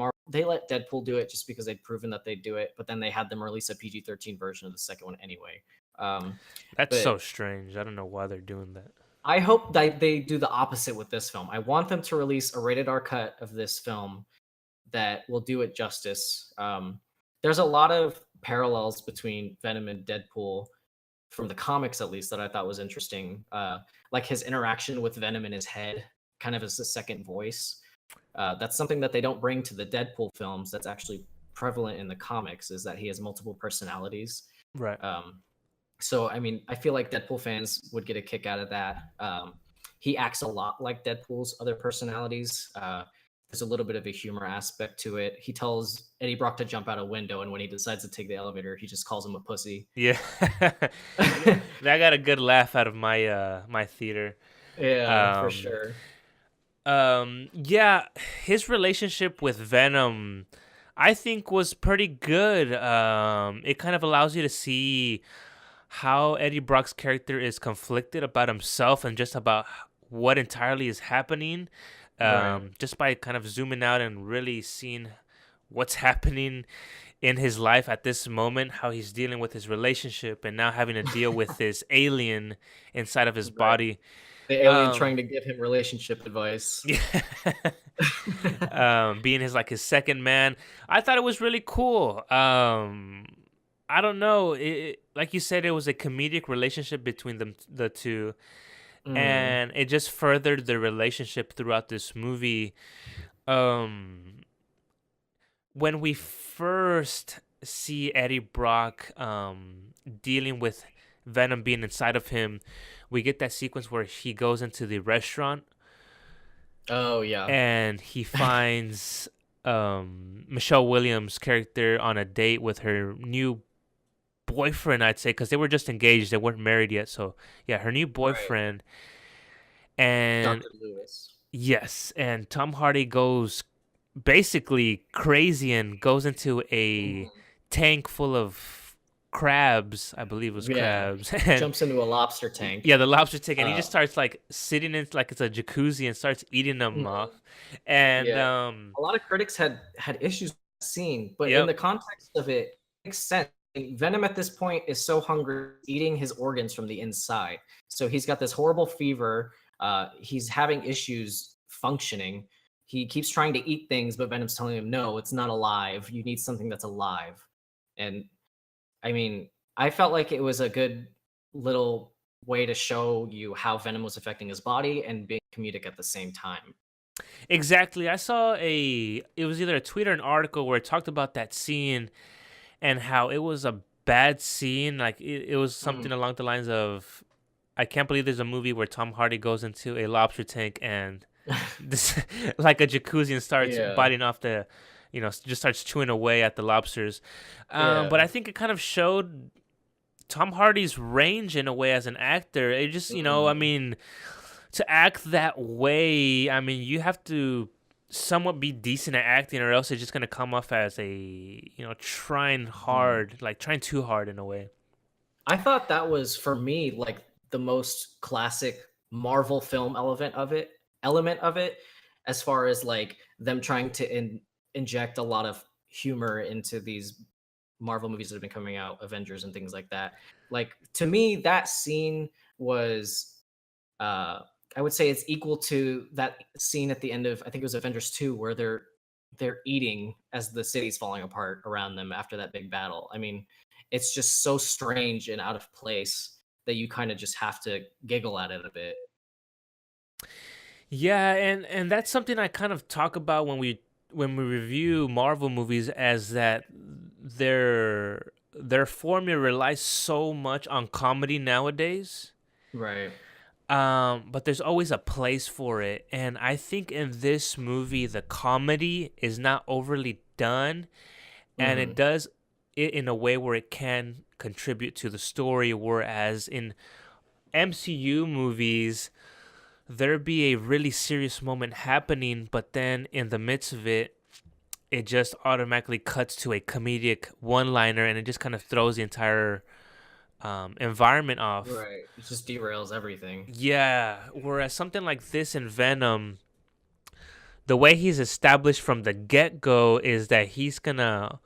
Deadpool do it just because they'd proven that they'd do it, but then they had them release a PG-13 version of the second one anyway. Um, that's but so strange. I don't know why they're doing that. I hope that they do the opposite with this film. I want them to release a rated R cut of this film that will do it justice. There's a lot of parallels between Venom and Deadpool from the comics, at least, that I thought was interesting. Like his interaction with Venom in his head, kind of as a second voice. That's something that they don't bring to the Deadpool films. That's actually prevalent in the comics. Is that he has multiple personalities. Right. Um, so I mean, I feel like Deadpool fans would get a kick out of that. He acts a lot like Deadpool's other personalities. There's a little bit of a humor aspect to it. He tells Eddie Brock to jump out a window, and when he decides to take the elevator, he just calls him a pussy. Yeah. That got a good laugh out of my theater. Yeah, for Um sure. yeah, his relationship with Venom, I think was pretty good. It kind of allows you to see how Eddie Brock's character is conflicted about himself and just about what entirely is happening. Right. Just by kind of zooming out and really seeing what's happening in his life at this moment, how he's dealing with his relationship and now having to deal with this alien inside of his Right. body. The alien Um, trying to give him relationship advice. yeah. Being his like his second man. I thought it was really cool. I don't know. Like you said, it was a comedic relationship between them, the two, Mm. and it just furthered the relationship throughout this movie. Um, when we first see Eddie Brock dealing with Venom being inside of him, we get that sequence where he goes into the restaurant Oh yeah. and he finds Michelle Williams' character on a date with her new boyfriend, I'd say, because they were just engaged, they weren't married yet. So yeah, her new Right. boyfriend, and Dr. Lewis. yes, and Tom Hardy goes basically crazy and goes into a Mhm. tank full of crabs, I believe it was Yeah. crabs, and Jumps into a lobster tank. yeah, the lobster tank, and he Uh, just starts like sitting in like it's a jacuzzi and starts eating them mhm. off, and Yeah. A lot of critics had issues with that scene, but in yep. the context of it, it makes sense. Venom at this point is so hungry, eating his organs from the inside. So he's got this horrible fever. He's having issues functioning. He keeps trying to eat things, but Venom's telling him, no, it's not alive. You need something that's alive. And I mean, I felt like it was a good little way to show you how Venom was affecting his body and being comedic at the same time. Exactly. I saw it was either a tweet or an article where it talked about that scene and how it was a bad scene. Like it was something Mm. along the lines of, I can't believe there's a movie where Tom Hardy goes into a lobster tank and this like a jacuzzi and starts Yeah. biting off the, just starts chewing away at the lobsters. But Yeah. I think it kind of showed Tom Hardy's range in a way as an actor. It just, I Mm. mean, to act that way, I mean, you have to somewhat be decent at acting, or else it's just gonna come off as a, trying Mm. hard, like trying too hard in a way. I thought that was for me like the most classic Marvel film element of it, as far as like them trying to inject a lot of humor into these Marvel movies that have been coming out, Avengers and things like that. Like to me, that scene was uh I would say it's equal to that scene at the end of I think it was Avengers 2 where they're eating as the city's falling apart around them after that big battle. I mean, it's just so strange and out of place that you kind of just have to giggle at it a bit. Yeah, and that's something I kind of talk about when we review Marvel movies, as that their formula relies so much on comedy nowadays. Right. But there's always a place for it, and I think in this movie the comedy is not overly done, and it Mhm. does it in a way where it can contribute to the story. Whereas in MCU movies, there be a really serious moment happening, but then in the midst of it, it just automatically cuts to a comedic one-liner, and it just kind of throws the entire environment off. Right. It just derails everything. Yeah, whereas something like this in Venom, the way he's established from the get-go is that he's gonna,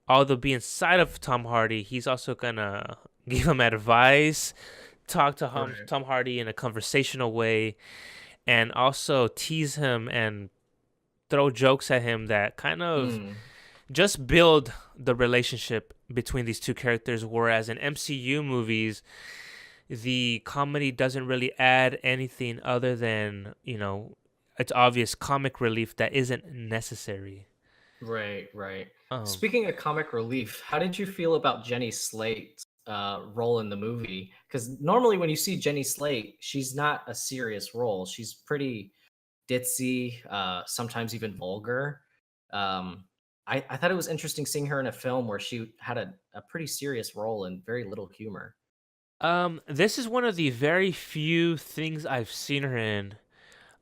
although be inside of Tom Hardy, he's also gonna give him advice, talk to Right. Tom Hardy in a conversational way, and also tease him and throw jokes at him that kind of Mm. just build the relationship between these two characters. Whereas in MCU movies, the comedy doesn't really add anything other than, it's obvious comic relief that isn't necessary. Right, right. Um, Speaking of comic relief, how did you feel about Jenny Slate's role in the movie? Because normally when you see Jenny Slate, she's not a serious role. She's pretty ditzy, sometimes even vulgar. Um, I thought it was interesting seeing her in a film where she had a pretty serious role and very little humor. this is one of the very few things I've seen her in.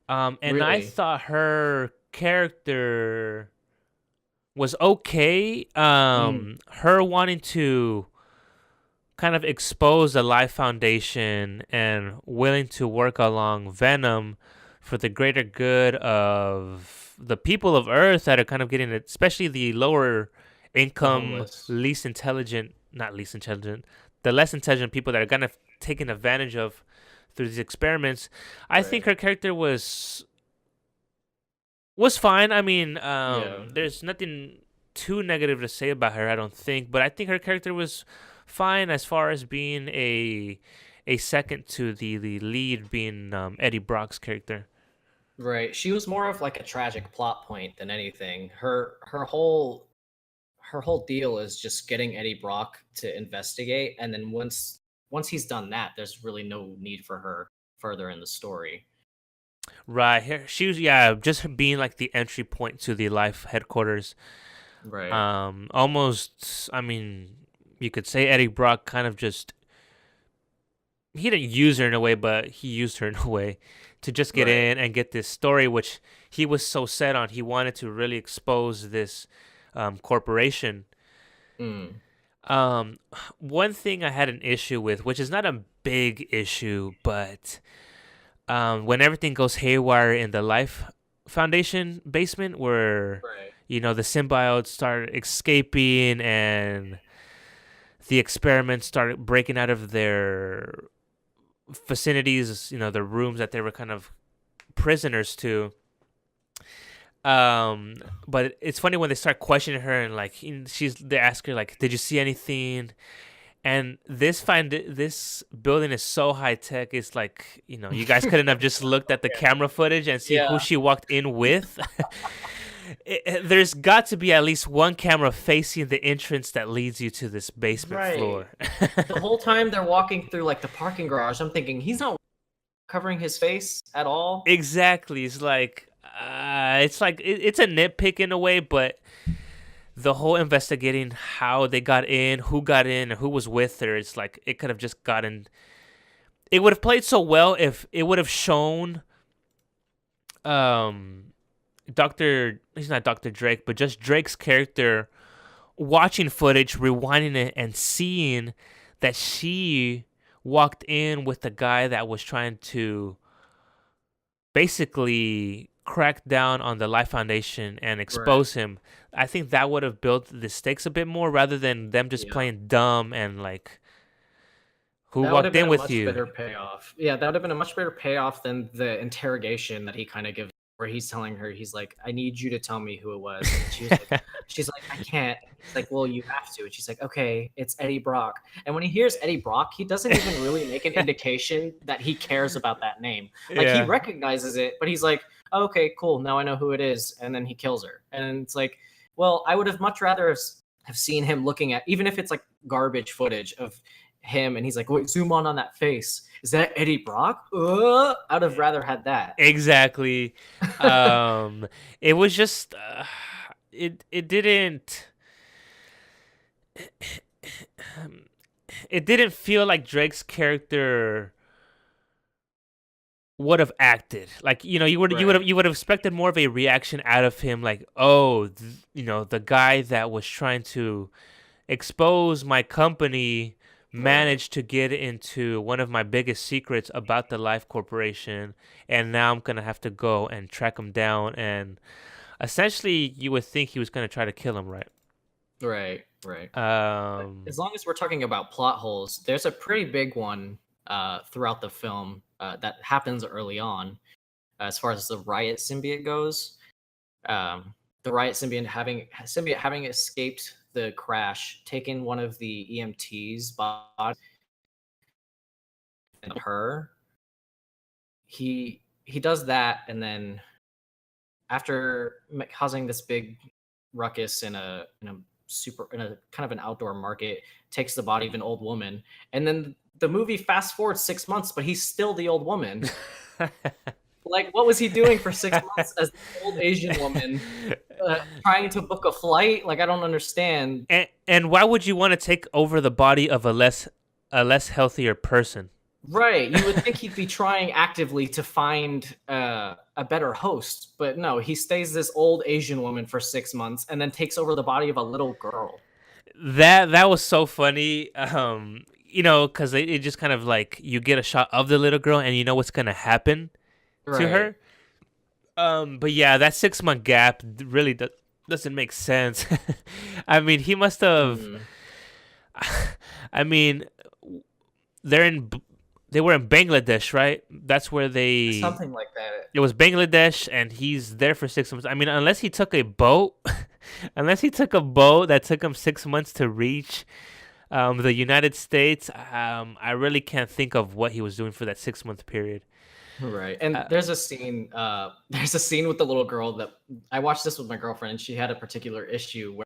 And I Really? thought her character was okay. Mm. Her wanting to kind of expose the Life Foundation and willing to work along Venom for the greater good of the people of Earth that are kind of getting it, especially the lower The income, homeless. least intelligent, not least intelligent, the less intelligent people that are kind of taken advantage of through these experiments. I think Right. her character was fine. I mean, Yeah. there's nothing too negative to say about her, I don't think. But I think her character was fine as far as being a second to the lead being Eddie Brock's character. Right. She was more of like a tragic plot point than anything. Her whole deal is just getting Eddie Brock to investigate, and then once he's done that, there's really no need for her further in the story. Right. She was, yeah, just being like the entry point to the Life headquarters. Right. Almost. I mean, you could say Eddie Brock kind of just he didn't use her in a way, but he used her in a way to just get Right. in and get this story, which he was so set on. He wanted to really expose this corporation. Mm. Um, One thing I had an issue with, which is not a big issue, but when everything goes haywire in the Life Foundation basement, where Right. the symbiotes start escaping and the experiments start breaking out of their vicinities, the rooms that they were kind of prisoners to. But it's funny when they start questioning her and like they ask her like, "Did you see anything?" And this building is so high tech. It's like you guys couldn't have just looked at the camera footage and see who Yeah. she walked in with. There's got to be at least one camera facing the entrance that leads you to this basement Right. floor. The whole time they're walking through like the parking garage, I'm thinking he's not covering his face at all. Exactly. It's like it's a nitpick in a way, but the whole investigating how they got in, and who was with her, it's like it could have just gotten. It would have played so well if it would have shown, um, Doctor. He's not Doctor Drake, but just Drake's character watching footage, rewinding it, and seeing that she walked in with the guy that was trying to basically crack down on the Life Foundation and Right. expose him. I think that would have built the stakes a bit more rather than them just Yeah. playing dumb and like, who That would have walked been in a with much you? better payoff. Yeah, that would have been a much better payoff than the interrogation that he kind of gives, where he's telling her, he's like, "I need you to tell me who it was," and she's like, "I can't." He's like, "Well, you have to," and she's like, "Okay, it's Eddie Brock." And when he hears Eddie Brock, he doesn't even really make an indication that he cares about that name. Like he Yeah, recognizes it, but he's like, oh, "Okay, cool, now I know who it is," and then he kills her. And it's like, well, I would have much rather have seen him looking at, even if it's like garbage footage of him, and he's like, "Wait, zoom on that face. Is that Eddie Brock?" I'd have rather had that. exactly. Um, it was just it didn't it didn't feel like Drake's character would have acted like Right. you would have expected more of a reaction out of him, like, oh, the guy that was trying to expose my company Right. managed to get into one of my biggest secrets about the Life Corporation, and now I'm gonna have to go and track him down, and essentially you would think he was gonna try to kill him, right? Right. Right. But um as long as we're talking about plot holes, there's a pretty big one throughout the film that happens early on, as far as the riot symbiote goes. Um, the riot symbiote having escaped the crash, taken one of the EMT's body and her. He does that, and then after causing this big ruckus in a kind of an outdoor market, takes the body of an old woman, and then the movie fast forwards 6 months, but he's still the old woman. Like, what was he doing for 6 months as the old Asian woman, trying to book a flight? Like, I don't understand. and why would you want to take over the body of a less healthier person? Right. You would think he'd be trying actively to find a better host, but no, he stays this old Asian woman for 6 months and then takes over the body of a little girl. That was so funny. Because it just kind of like you get a shot of the little girl and you know what's gonna happen to Right. her. But yeah, that 6 month gap really doesn't make sense. I mean, he must have. Mm, I mean, they're in. They were in Bangladesh, right? That's where they. something like that. It was Bangladesh, and he's there for 6 months. I mean, unless he took a boat, unless he took a boat that took him 6 months to reach the United States, I really can't think of what he was doing for that 6 month period. Right. And Uh, there's a scene with the little girl that I watched this with my girlfriend and she had a particular issue where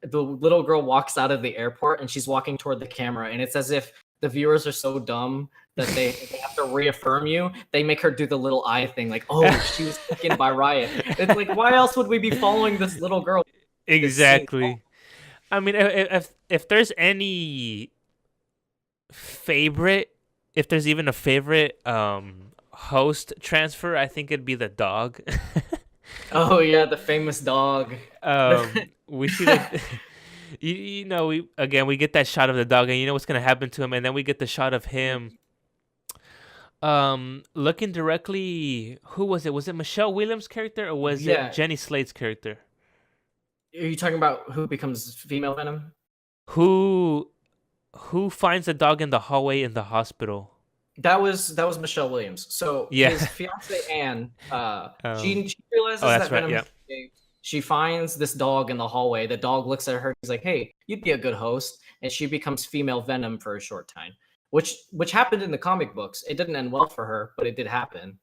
the little girl walks out of the airport and she's walking toward the camera and it's as if the viewers are so dumb that they have to reaffirm you. They make her do the little eye thing like, "Oh, she was taken by riot." It's like, why else would we be following this little girl this scene? exactly. I mean, if there's any favorite, if there's even a favorite host transfer, I think it'd be the dog. Oh yeah, the famous dog. We see that. We get that shot of the dog, and you know what's gonna happen to him, and then we get the shot of him looking directly. Who was it? Was it Michelle Williams' character, or was it Yeah. Jenny Slate's character? Are you talking about who becomes female Venom? Who who finds the dog in the hallway in the hospital? That was Michelle Williams. So Yeah. his fiance Anne, um. she Oh, realizes that's that right. Venom Yeah. has escaped. She finds this dog in the hallway. The dog looks at her. He's like, "Hey, you'd be a good host," and she becomes female Venom for a short time, which happened in the comic books. It didn't end well for her, but it did happen.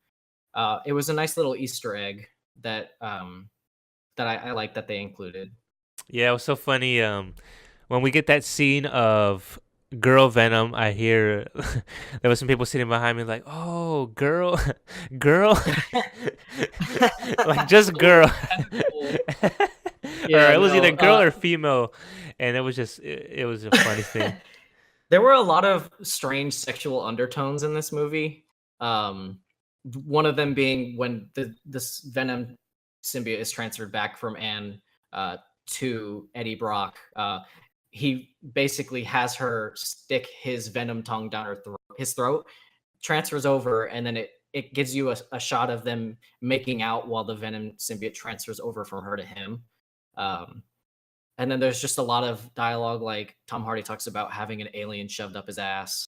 It was a nice little Easter egg that I like that they included. Yeah, it was so funny. When we get that scene of girl Venom, I hear there was some people sitting behind me like, "Oh, girl, girl," like just girl, or Yeah, it was no. either girl or female, and it was just it was a funny thing. There were a lot of strange sexual undertones in this movie. Um, one of them being when this Venom symbiote is transferred back from Anne to Eddie Brock. He basically has her stick his Venom tongue down his throat, transfers over, and then it gives you a shot of them making out while the Venom symbiote transfers over from her to him. Um, and then there's just a lot of dialogue, like Tom Hardy talks about having an alien shoved up his ass,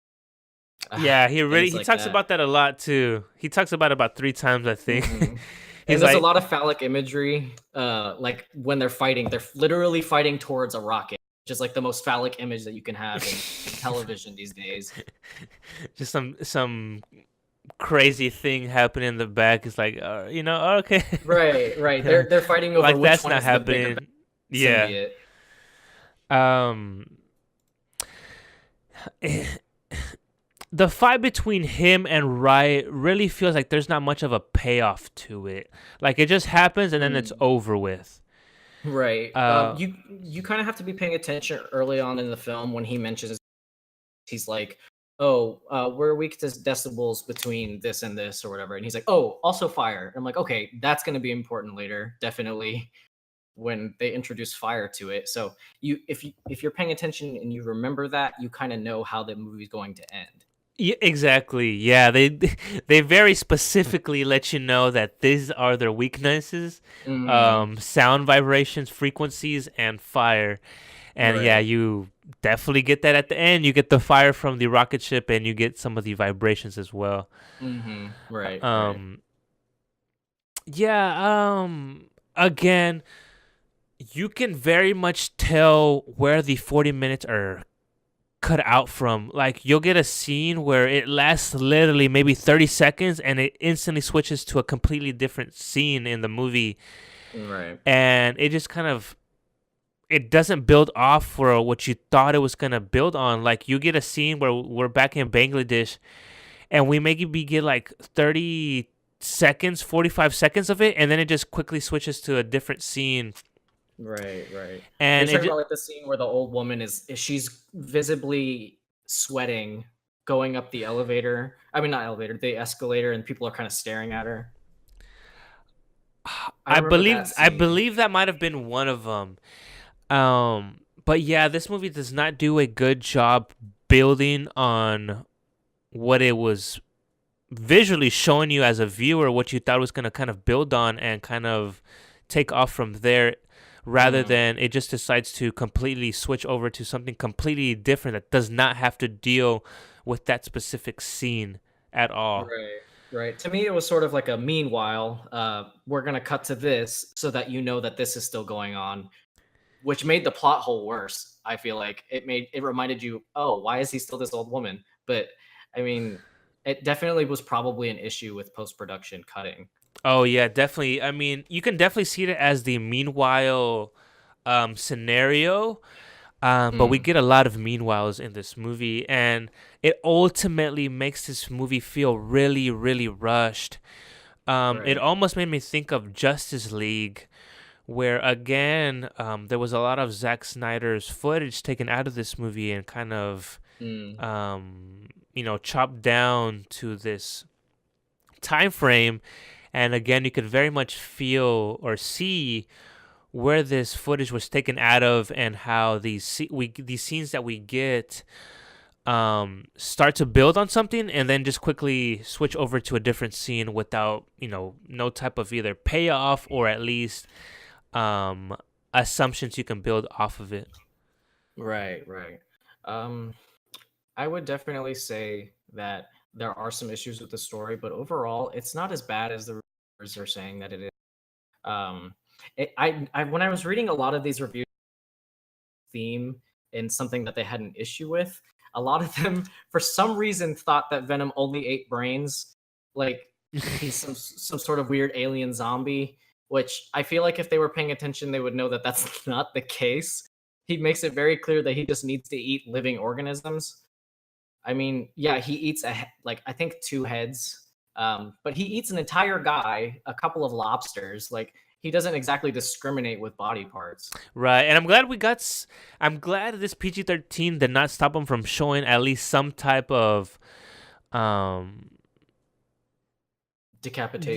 Yeah, things he like talks that. about that a lot too. He talks about 3 times, I think. Mhm. And He's there's a like, lot of phallic imagery. Like when they're fighting, they're literally fighting towards a rocket, which is like the most phallic image that you can have in television these days. just some crazy thing happening in the back. It's like, okay. Right, right. They're fighting over Like which that's one not is the bigger happening. Yeah. symbiote. Um the fight between him and Riot really feels like there's not much of a payoff to it. Like it just happens and then it's Mm. over with. Right. Uh You kind of have to be paying attention early on in the film when he mentions he's like, "Oh, we're weak to decibels between this and this or whatever," and he's like, "Oh, also fire." And I'm like, "Okay, that's going to be important later, definitely when they introduce fire to it." So if you're paying attention and you remember that, you kind of know how the movie's going to end. yeah, exactly. Yeah, they they very specifically let you know that these are their weaknesses. Mm, Sound vibrations, frequencies and fire. And yeah, right. you definitely get that at the end. You get the fire from the rocket ship, and you get some of the vibrations as well. Right. Right. Um, yeah. Again, you can very much tell where the 40 minutes are cut out from. Like you'll get a scene where it lasts literally maybe 30 seconds, and it instantly switches to a completely different scene in the movie, Right. and it just kind of it doesn't build off for what you thought it was gonna build on. Like you get a scene where we're back in Bangladesh, and we maybe get like 30 seconds, 45 seconds of it, and then it just quickly switches to a different scene, Right, right. You're and it talking just about like the scene where the old woman is she's visibly sweating going up the elevator. I mean, not elevator, the escalator, and people are kind of staring at her. I remember that I scene. believe that might have been one of them. But yeah, this movie does not do a good job building on what it was visually showing you as a viewer, what you thought it was going to kind of build on and kind of take off from there, rather Mm, than it just decides to completely switch over to something completely different that does not have to deal with that specific scene at all. right, right. To me, it was sort of like a meanwhile. We're gonna cut to this so that you know that this is still going on, which made the plot hole worse. I feel like it reminded you, oh, why is he still this old woman? But I mean, it definitely was probably an issue with post production cutting. Oh yeah, definitely. I mean, you can definitely see it as the meanwhile scenario. But we Mm, get a lot of meanwhiles in this movie, and it ultimately makes this movie feel really, really rushed. It right. almost made me think of Justice League, where again, there was a lot of Zack Snyder's footage taken out of this movie and kind of, Mm, chopped down to this time frame. And again, you could very much feel or see where this footage was taken out of, and how these scenes that we get start to build on something and then just quickly switch over to a different scene without no type of either payoff or at least um, assumptions you can build off of it. right, right. Um, I would definitely say that there are some issues with the story, but overall, it's not as bad as the reviewers are saying that it is. Um, when I was reading a lot of these reviews, theme and something that they had an issue with, a lot of them, for some reason, thought that Venom only ate brains, like he's some sort of weird alien zombie. Which I feel like if they were paying attention, they would know that that's not the case. He makes it very clear that he just needs to eat living organisms. I mean, yeah, he eats like I think two heads, but he eats an entire guy, a couple of lobsters. Like he doesn't exactly discriminate with body parts. Right, and I'm glad this PG-13 did not stop him from showing at least some type of um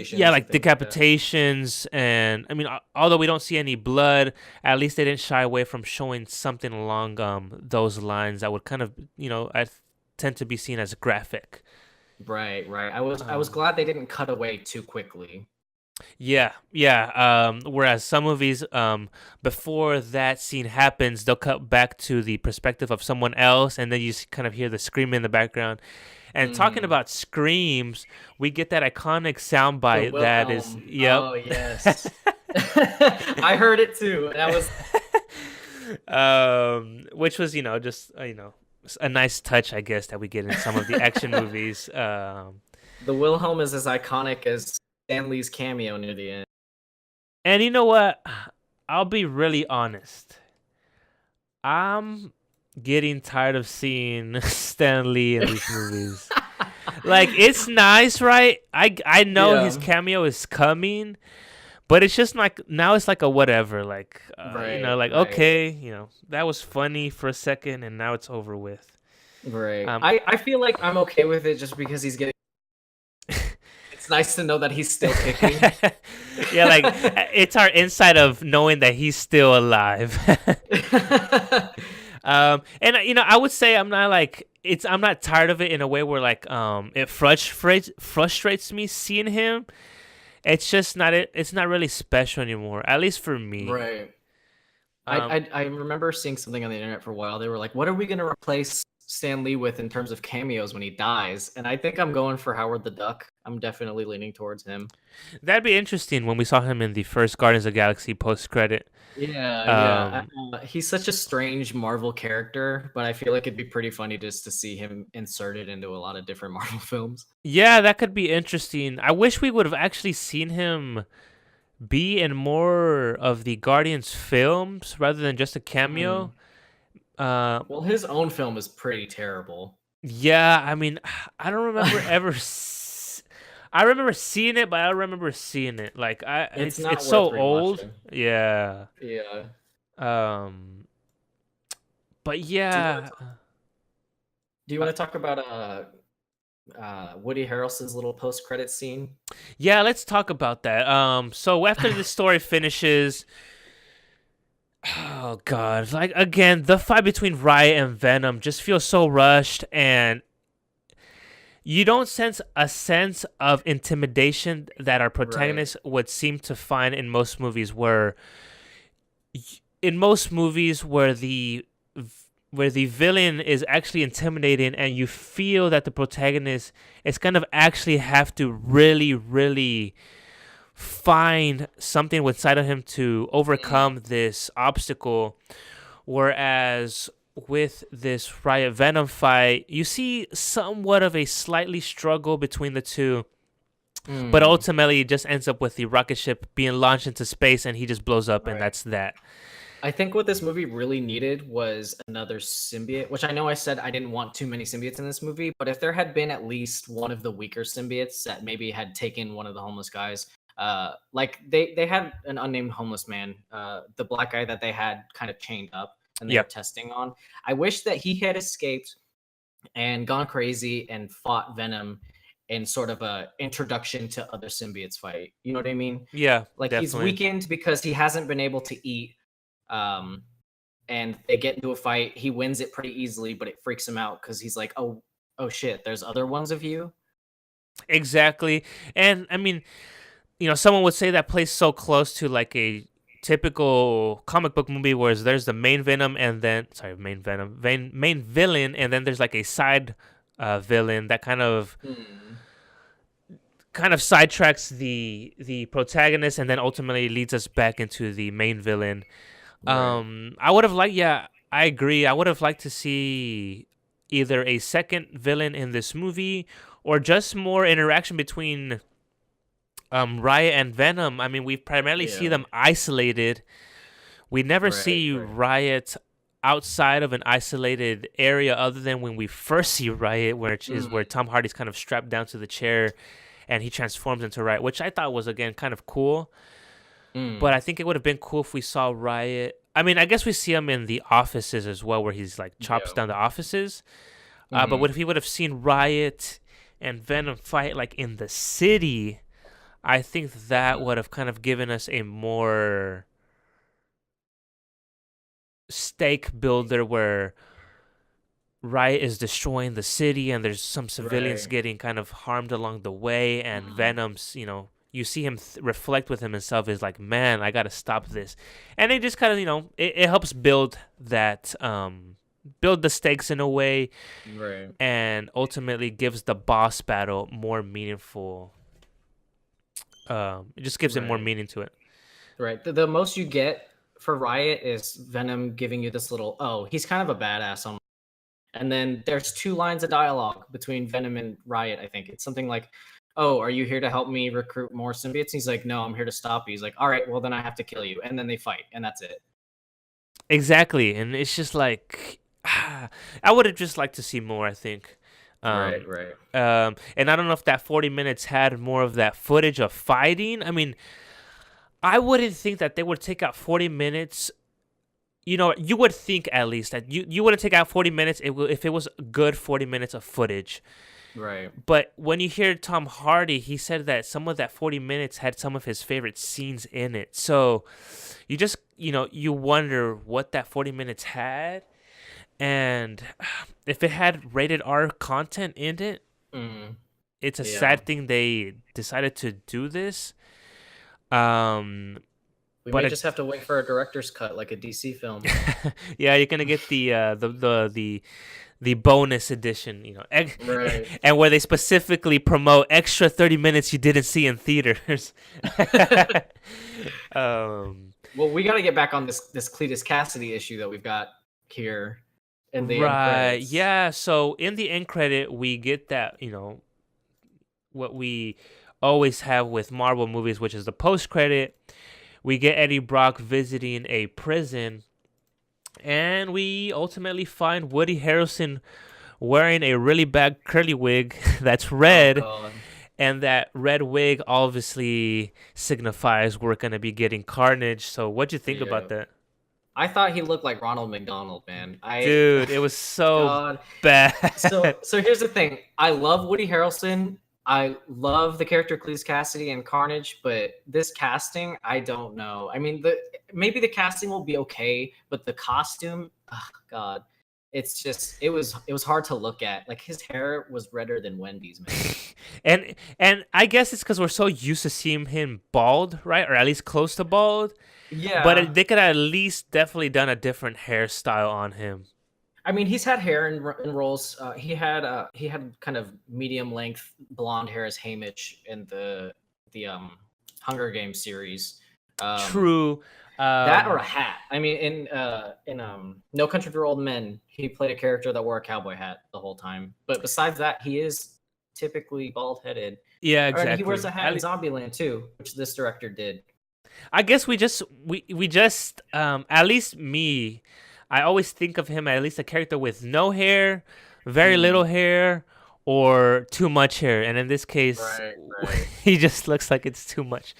yeah, Decapitations and like things like that. decapitations. And I mean, although we don't see any blood, at least they didn't shy away from showing something along those lines that would kind of, I tend to be seen as graphic. Right, right. I was um glad they didn't cut away too quickly. yeah, yeah. Whereas some movies, before that scene happens, they'll cut back to the perspective of someone else, and then you kind of hear the scream in the background. And talking Mm, about screams, we get that iconic the soundbite that is, Wilhelm. yep. Oh yes. I heard it too. And I was Which was, just a nice touch, I guess, that we get in some of the action movies. the Wilhelm is as iconic as Stan Lee's cameo near the end. And you know what? I'll be really honest. I'm getting tired of seeing Stan Lee in these movies. Like, it's nice, right? I know his Yeah. cameo is coming, but it's just like now it's like a whatever. Like, Right, like right. okay, that was funny for a second, and now it's over with. Right. Um, I feel like I'm okay with it just because he's getting it's nice to know that he's still kicking. yeah, like it's our insight of knowing that he's still alive. And I would say I'm not tired of it in a way where like it frustrates me seeing him. It's not really special anymore, at least for me. Right. Um, I remember seeing something on the internet for a while. They were like, "What are we going to replace Stan Lee with in terms of cameos when he dies?" And I think I'm going for Howard the Duck. I'm definitely leaning towards him. that'd be interesting when we saw him in the first Guardians of the Galaxy post credit. Yeah, yeah. Um, He's such a strange Marvel character, but I feel like it'd be pretty funny just to see him inserted into a lot of different Marvel films. yeah, that could be interesting. I wish we would have actually seen him be in more of the Guardians films rather than just a cameo. Hmm. Uh, Well, his own film is pretty terrible. yeah, I mean, I don't remember I remember seeing it, but I don't remember seeing it. Like It's it's not so worth old. rewatching. Yeah. Yeah. Um, but Do you want yeah, to Do you Uh, want to talk about Woody Harrelson's little post credit scene? yeah, let's talk about that. So after this story finishes, oh god, like again, the fight between Riot and Venom just feels so rushed, and you don't sense a sense of intimidation that our Right. protagonist would seem to find in most movies where the villain is actually intimidating, and you feel that the protagonist is kind of actually have to really really find something inside of him to Mm, overcome this obstacle. Whereas with this Riot Venom fight, you see somewhat of a slightly struggle between the two, but mm, ultimately it just ends up with the rocket ship being launched into space and he just blows up, and right. that's that. I think what this movie really needed was another symbiote, which I know I said I didn't want too many symbiotes in this movie, but if there had been at least one of the weaker symbiotes that maybe had taken one of the homeless guys, like they had an unnamed homeless man, the black guy that they had kind of chained up and they were Yeah, testing on. I wish that he had escaped and gone crazy and fought Venom in sort of a introduction to other symbiotes fight. You know what I mean? yeah, Like he's definitely. weakened because he hasn't been able to eat. Um, and they get into a fight. He wins it pretty easily, but it freaks him out because he's like, oh shit, there's other ones of you. Exactly. And I mean, someone would say that plays so close to like a typical comic book movie where there's the main Venom and then sorry, main villain, and then there's like a side villain that Hmm. kind of sidetracks the protagonist and then ultimately leads us back into the main villain. Right. I would have liked, yeah, I agree. I would have liked to see either a second villain in this movie or just more interaction between Riot and Venom. I mean, we primarily see Yeah. them isolated. We never Right. see Right. Riot outside of an isolated area other than when we first see Riot, which is where Mm, Tom Hardy's kind of strapped down to the chair and he transforms into Riot, which I thought was again kind of cool. But mm. I think it would have been cool if we saw Riot. I mean, I guess we see him in the offices as well, where he's like chops Yeah. down the offices. But what Hmm. if he would have seen Riot and Venom fight like in the city? I think that would have kind of given us a more stake builder where Riot is destroying the city and there's some civilians Right. getting kind of harmed along the way, and Mm. Venom's, you see him reflect with himself is like, man, I gotta stop this, and it just kind of, it helps build that, build the stakes in a way, Right. and ultimately gives the boss battle more meaningful. It just gives it more Right. meaning to it. Right. The most you get for Riot is Venom giving you this little, oh, he's kind of a badass on. And then there's two lines of dialogue between Venom and Riot, I think. It's something like, oh, are you here to help me recruit more symbiotes? He's like, no, I'm here to stop you. He's like, all right, well, then I have to kill you. And then they fight, and that's it. Exactly, and it's just like I would have just liked to see more. I think, Right, um, right. and I don't know if that 40 minutes had more of that footage of fighting. I mean, I wouldn't think that they would take out 40 minutes. You would think at least that you wouldn't take out 40 minutes if it was a good 40 minutes of footage. Right. But when you hear Tom Hardy, he said that some of that 40 minutes had some of his favorite scenes in it. So you just you wonder what that 40 minutes had, and if it had rated R content in it. Mm, It's a yeah. sad thing they decided to do this. Um, We but may just have to wait for a director's cut like a DC film. yeah, you're gonna get the bonus edition, Right. and where they specifically promote extra 30 minutes you didn't see in theaters. um, Well, we got to get back on this Cletus Cassidy issue that we've got here in the end right, credits. yeah. So in the end credit, we get that what we always have with Marvel movies, which is the post credit. We get Eddie Brock visiting a prison, and we ultimately find Woody Harrelson wearing a really bad curly wig that's Oh red, god. and that red wig obviously signifies we're gonna be getting Carnage. So, what'd you think about Yeah. that? I thought he looked like Ronald McDonald, man. Dude, it was so God. bad. So here's the thing. I love Woody Harrelson. I love the character Cleese Cassidy and Carnage, but this casting, I don't know. I mean, maybe the casting will be okay, but the costume, oh God, it was hard to look at. Like his hair was redder than Wendy's, man. And I guess it's because we're so used to seeing him bald, right? Or at least close to bald. But Yeah, they could at least definitely done a different hairstyle on him. I mean, he's had hair in roles. He had kind of medium length blonde hair as Haymitch in the Hunger Games series. Um, True. that or Um, a hat. I mean, in No Country for Old Men, he played a character that wore a cowboy hat the whole time. But besides that, he is typically bald headed. yeah, And he wears exactly. a hat in Zombieland too, which this director did. I guess we just at least me, I always think of him at least a character with no hair, very little Mm, hair, or too much hair. And in this case, right, right. he just looks like it's too much.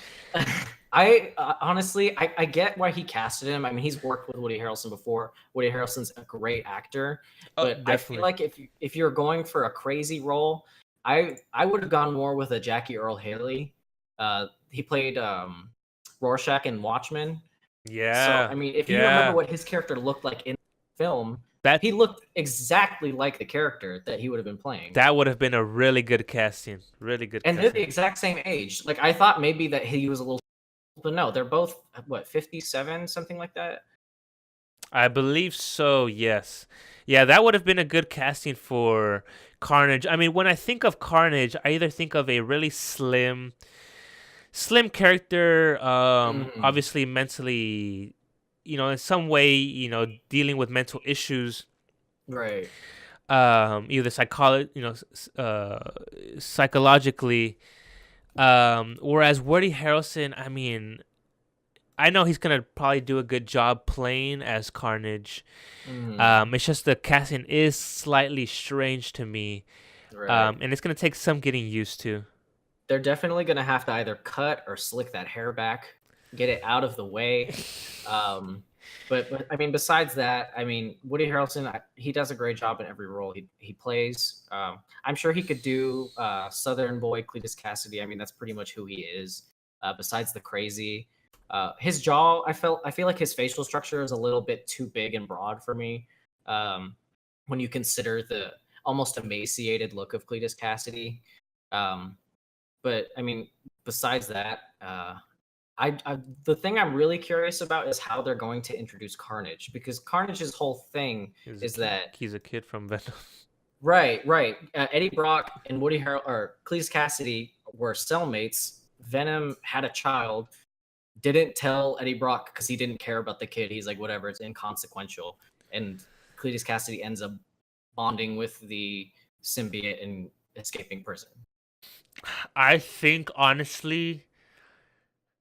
I honestly, I get why he casted him. I mean, he's worked with Woody Harrelson before. Woody Harrelson's a great actor, Oh, but I feel definitely. like if you're going for a crazy role, I would have gone more with a Jackie Earl Haley. He played Rorschach in Watchmen. So I Yeah. mean, if you remember Yeah. what his character looked like in the film, That he looked exactly like the character that he would have been playing. that would have been a really good casting. Really good And they're the casting. exact same age. Like I thought maybe that he was a little, but no, they're both what 57, something like that. I believe so, yes. Yeah, that would have been a good casting for Carnage. I mean, when I think of Carnage, I either think of a really slim character, Mhm. obviously mentally, in some way, dealing with mental issues, Right. either psychologically. Whereas Woody Harrelson, I mean, I know he's gonna probably do a good job playing as Carnage. Mhm. It's just the casting is slightly strange to me, Right. and it's gonna take some getting used to. They're definitely gonna have to either cut or slick that hair back, get it out of the way. Um, but I mean, besides that, I mean, Woody Harrelson, he does a great job in every role he plays. I'm sure he could do Southern Boy Cletus Cassidy. I mean, that's pretty much who he is. Besides the crazy, his jaw, I feel like his facial structure is a little bit too big and broad for me. Um, when you consider the almost emaciated look of Cletus Cassidy. Um, but I mean, besides that, the thing I'm really curious about is how they're going to introduce Carnage because Carnage's whole thing is that He's a kid from Venom. right. Eddie Brock and Woody Harrel or Cleese Cassidy were cellmates. Venom had a child, didn't tell Eddie Brock because he didn't care about the kid. He's like, whatever, it's inconsequential. And Cletus Cassidy ends up bonding with the symbiote and escaping prison. I think honestly,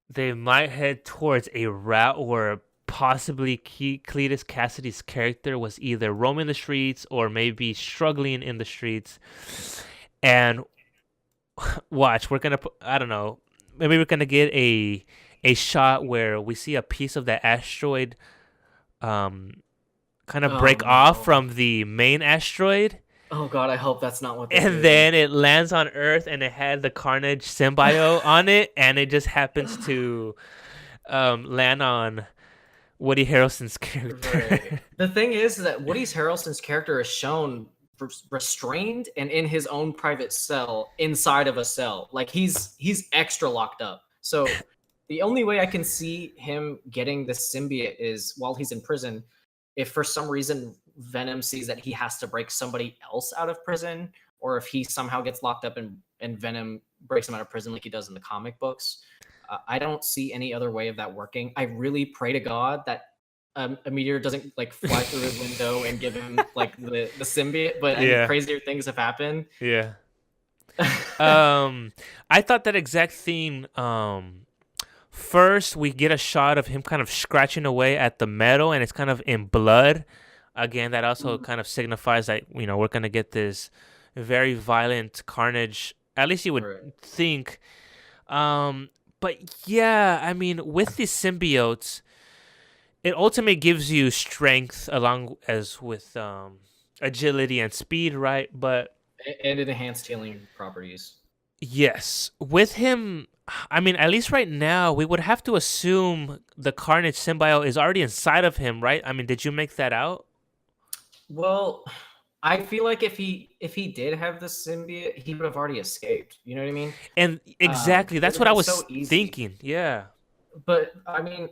they might head towards a route where possibly Cletus Cassidy's character was either roaming the streets or maybe struggling in the streets. And watch, we're gonna I don't know, maybe we're gonna get a shot where we see a piece of that asteroid um kind of Oh break off no. from the main asteroid, Oh god, I hope that's not what they and do. then it lands on Earth and it had the Carnage symbiote on it, and it just happens to land on Woody Harrelson's Right. character. The thing is that Woody Harrelson's character is shown restrained and in his own private cell inside of a cell. Like he's extra locked up. So the only way I can see him getting the symbiote is while he's in prison. If for some reason Venom sees that he has to break somebody else out of prison, or if he somehow gets locked up and Venom breaks him out of prison like he does in the comic books. I don't see any other way of that working. I really pray to God that a meteor doesn't like fly through his window and give him like the symbiote, but I mean Yeah, crazier things have happened. yeah. Um, I thought that exact theme. First, we get a shot of him kind of scratching away at the metal, and it's kind of in blood. Again, that also kind of signifies that we're gonna get this very violent carnage. At least you would Right. think. But yeah, I mean, with these symbiotes, it ultimately gives you strength along as with agility and speed, right? But And it enhanced healing properties. yes, with him, I mean, at least right now, we would have to assume the Carnage symbiote is already inside of him, right? I mean, did you make that out? Well, I feel like if he did have the symbiote, he would have already escaped. You know what I mean? And exactly, It that's would what have I been so was easy. thinking. Yeah. But I mean,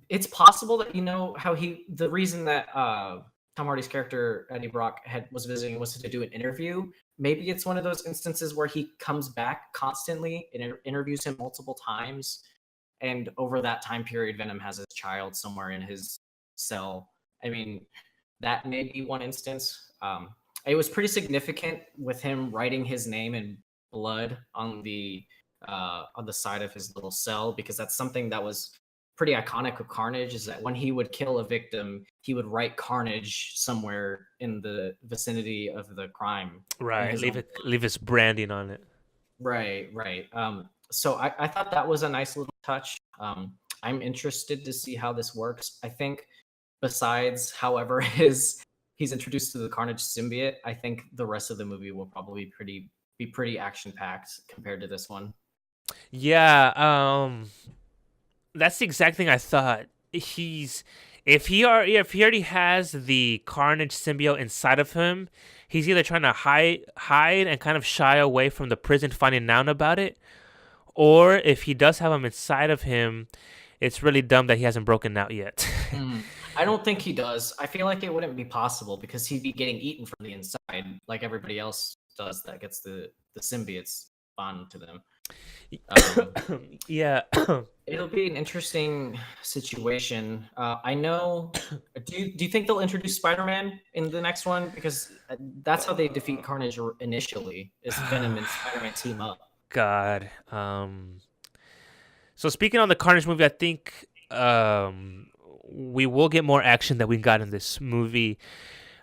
it's possible that how the reason that Tom Hardy's character Eddie Brock was visiting was to do an interview. Maybe it's one of those instances where he comes back constantly and interviews him multiple times, and over that time period, Venom has a child somewhere in his cell. I mean, that may be one instance. It was pretty significant with him writing his name in blood on the side of his little cell, because that's something that was pretty iconic of Carnage, is that when he would kill a victim, he would write Carnage somewhere in the vicinity of the crime in Right. his own Leave his branding on it. Right, right. So I thought that was a nice little touch. I'm interested to see how this works. I think besides, however, his he's introduced to the Carnage symbiote, I think the rest of the movie will probably be pretty action packed compared to this one. Yeah, that's the exact thing I thought. He's if he already has the Carnage symbiote inside of him, he's either trying to hide and kind of shy away from the prison finding out about it, or if he does have him inside of him, it's really dumb that he hasn't broken out yet. I don't think he does. I feel like it wouldn't be possible because he'd be getting eaten from the inside, like everybody else does that gets the symbiotes bond to them. Um, Yeah. It'll be an interesting situation. I know. Do you think they'll introduce Spider-Man in the next one? Because that's how they defeat Carnage initially. Is Venom and Spider-Man team up? God. So speaking on the Carnage movie, I think we will get more action than we got in this movie.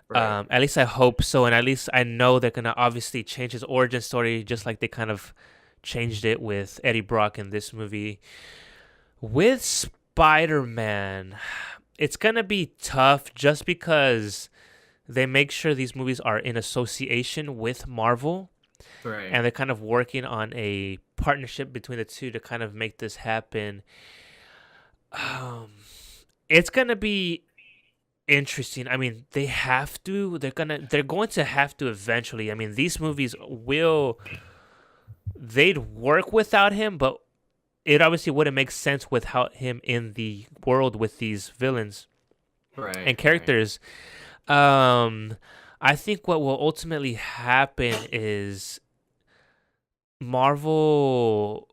Right. At least I hope so, and at least I know they're gonna obviously change his origin story, just like they kind of changed it with Eddie Brock in this movie. With Spider-Man, it's gonna be tough just because they make sure these movies are in association with Marvel, Right. and they're kind of working on a partnership between the two to kind of make this happen. Um, it's gonna be interesting. I mean, they have to. They're going to have to eventually. I mean, these movies will. They'd work without him, but it obviously wouldn't make sense without him in the world with these villains Right. and Right. characters. Um, I think what will ultimately happen is Marvel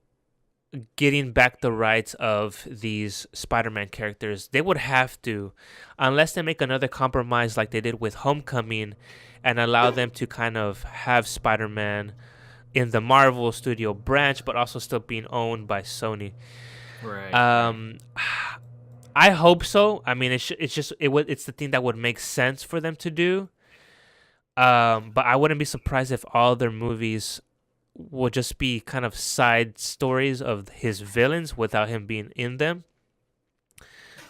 getting back the rights of these Spider-Man characters. They would have to, unless they make another compromise like they did with Homecoming and allow them to kind of have Spider-Man in the Marvel Studio branch, but also still being owned by Sony. Right. Right. Um, I hope so. I mean, it's the thing that would make sense for them to do. But I wouldn't be surprised if all their movies will just be kind of side stories of his villains without him being in them.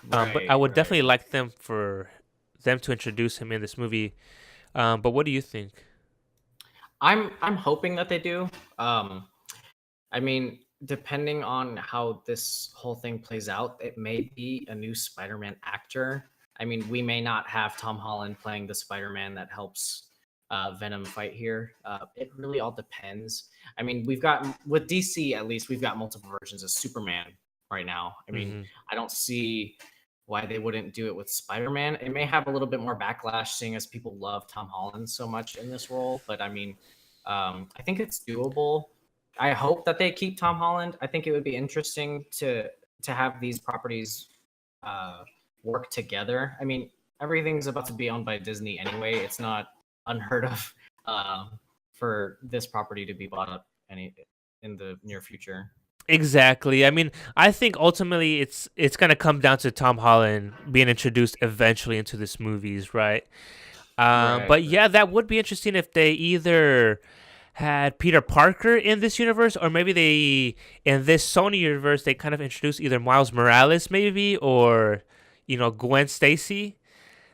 But I Right. would Right. definitely like them for them to introduce him in this movie. But what do you think? I'm hoping that they do. Um, I mean, depending on how this whole thing plays out, it may be a new Spider-Man actor. I mean, we may not have Tom Holland playing the Spider-Man that helps Venom fight here. It really all depends. I mean, we've got with DC at least we've got multiple versions of Superman right now. I mean, Hmm. I don't see why they wouldn't do it with Spider-Man. It may have a little bit more backlash, seeing as people love Tom Holland so much in this role. But I mean, I think it's doable. I hope that they keep Tom Holland. I think it would be interesting to have these properties uh, work together. I mean, everything's about to be owned by Disney anyway. It's not unheard of for this property to be bought up any in the near future. Exactly. I mean, I think ultimately it's gonna come down to Tom Holland being introduced eventually into this movies, right? Right. But yeah, that would be interesting if they either had Peter Parker in this universe, or maybe they in this Sony universe they kind of introduced either Miles Morales, maybe, or Gwen Stacy.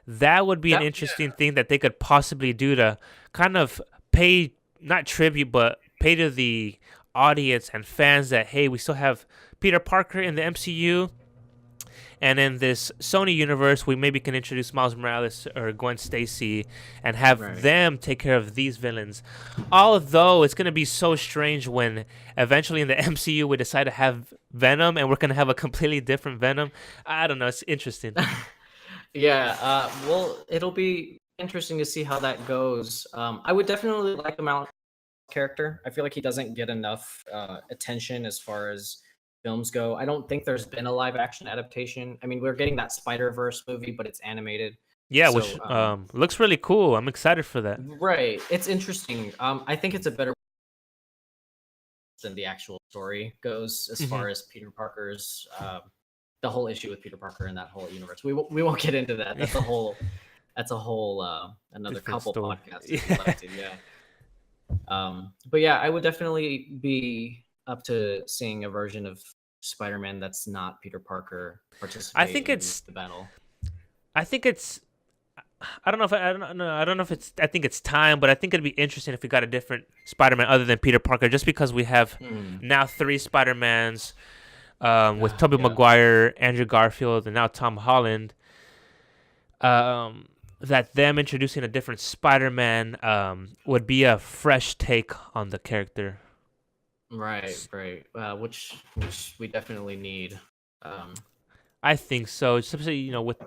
That would be an That interesting thing that they could possibly do to kind of pay, not tribute, but pay to the audience and fans that, hey, we still have Peter Parker in the MCU. And in this Sony universe, we maybe can introduce Miles Morales or Gwen Stacy and have right. them take care of these villains. Although it's going to be so strange when eventually in the MCU we decide to have Venom and we're going to have a completely different Venom. I don't know. It's interesting. Yeah, well, it'll be interesting to see how that goes. I would definitely like the Mount character. I feel like he doesn't get enough attention as far as films go. I don't think there's been a live action adaptation. I mean, we're getting that Spider-Verse movie, but it's animated. Yeah, which So, looks really cool. I'm excited for that. right, it's interesting. I think it's a better than the actual story goes as Hmm. far as Peter Parker's the whole issue with Peter Parker and that whole universe. We won't get into that. That's a whole another Different couple story. podcasts if you'd Yeah. like to. Yeah. But yeah, I would definitely be up to seeing a version of Spider-Man that's not Peter Parker I participate think in it's the battle. I think it's I don't know if I don't know. I don't know if it's. I think it's time, but I think it'd be interesting if we got a different Spider-Man other than Peter Parker, just because we have Hmm. now three Spider-Mans, with Tobey Yeah. Maguire, Andrew Garfield, and now Tom Holland. That them introducing a different Spider-Man would be a fresh take on the character. Right, right. Which we definitely need. Um, I think so, especially with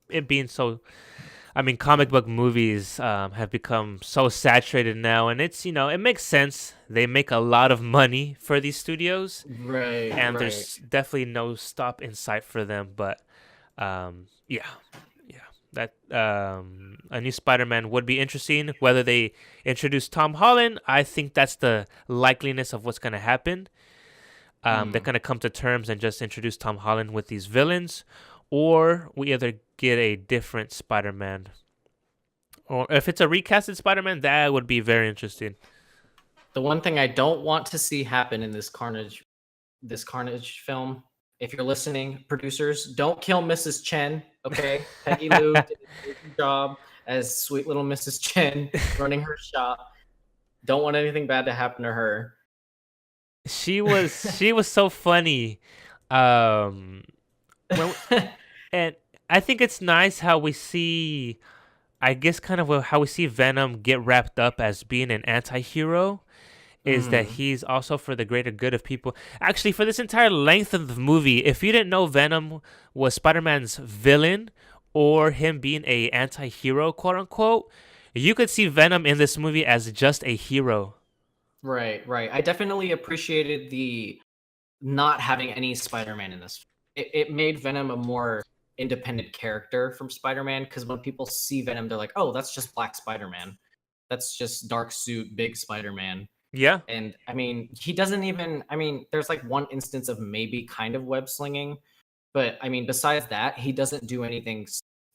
it being so. I mean, comic book movies have become so saturated now, and it makes sense. They make a lot of money for these studios, right, and right. there's definitely no stop in sight for them. But yeah, yeah, that a new Spider-Man would be interesting. Whether they introduce Tom Holland, I think that's the likeliness of what's gonna happen. They're Hmm. gonna come to terms and just introduce Tom Holland with these villains, or we either get a different Spider-Man, or if it's a recasted Spider-Man, that would be very interesting. The one thing I don't want to see happen in this Carnage film, if you're listening, producers, don't kill Mrs. Chen, okay? Peggy Lou did a great job as sweet little Mrs. Chen running her shop. Don't want anything bad to happen to her. she was so funny. Um, when and I think it's nice how we see, I guess, kind of how we see Venom get wrapped up as being an anti-hero. Is that Mhm. he's also for the greater good of people. Actually, for this entire length of the movie, if you didn't know Venom was Spider-Man's villain or him being a anti-hero, quote unquote, you could see Venom in this movie as just a hero. Right, right. I definitely appreciated the not having any Spider-Man in this. It made Venom a more independent character from Spider-Man because when people see Venom, they're like, "Oh, that's just Black Spider-Man. That's just dark suit, big Spider-Man." Yeah. And I mean, he doesn't even. I mean, there's like one instance of maybe kind of web slinging, but I mean, besides that, he doesn't do anything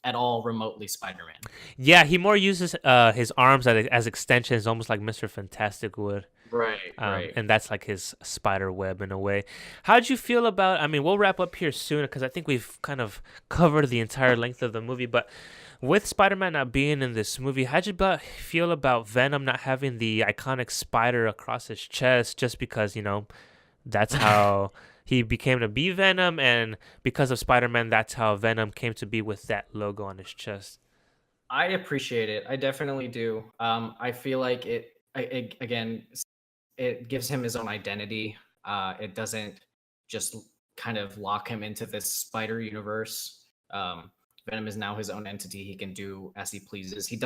at all remotely Spider-Man. Yeah, he more uses his arms as extensions, almost like Mr. Fantastic would. Right, right. And that's like his spider web in a way. How'd you feel about? I mean, we'll wrap up here soon because I think we've kind of covered the entire length of the movie. But with Spider-Man not being in this movie, how'd you feel about Venom not having the iconic spider across his chest? Just because that's how he became to be Venom, and because of Spider-Man, that's how Venom came to be with that logo on his chest. I appreciate it. I definitely do. I feel like again, it gives him his own identity. It doesn't just kind of lock him into this spider universe. Venom is now his own entity. He can do as he pleases. He's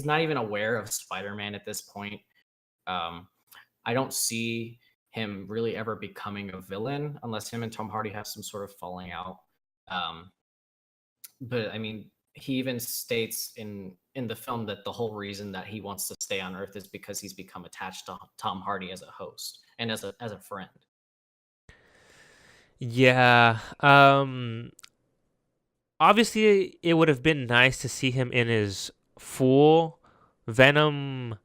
not even aware of Spider-Man at this point. Um, I don't see him really ever becoming a villain unless him and Tom Hardy have some sort of falling out. Um, but I mean, he even states in the film that the whole reason that he wants to stay on Earth is because he's become attached to Tom Hardy as a host and as a friend. Yeah. Obviously, it would have been nice to see him in his full Venom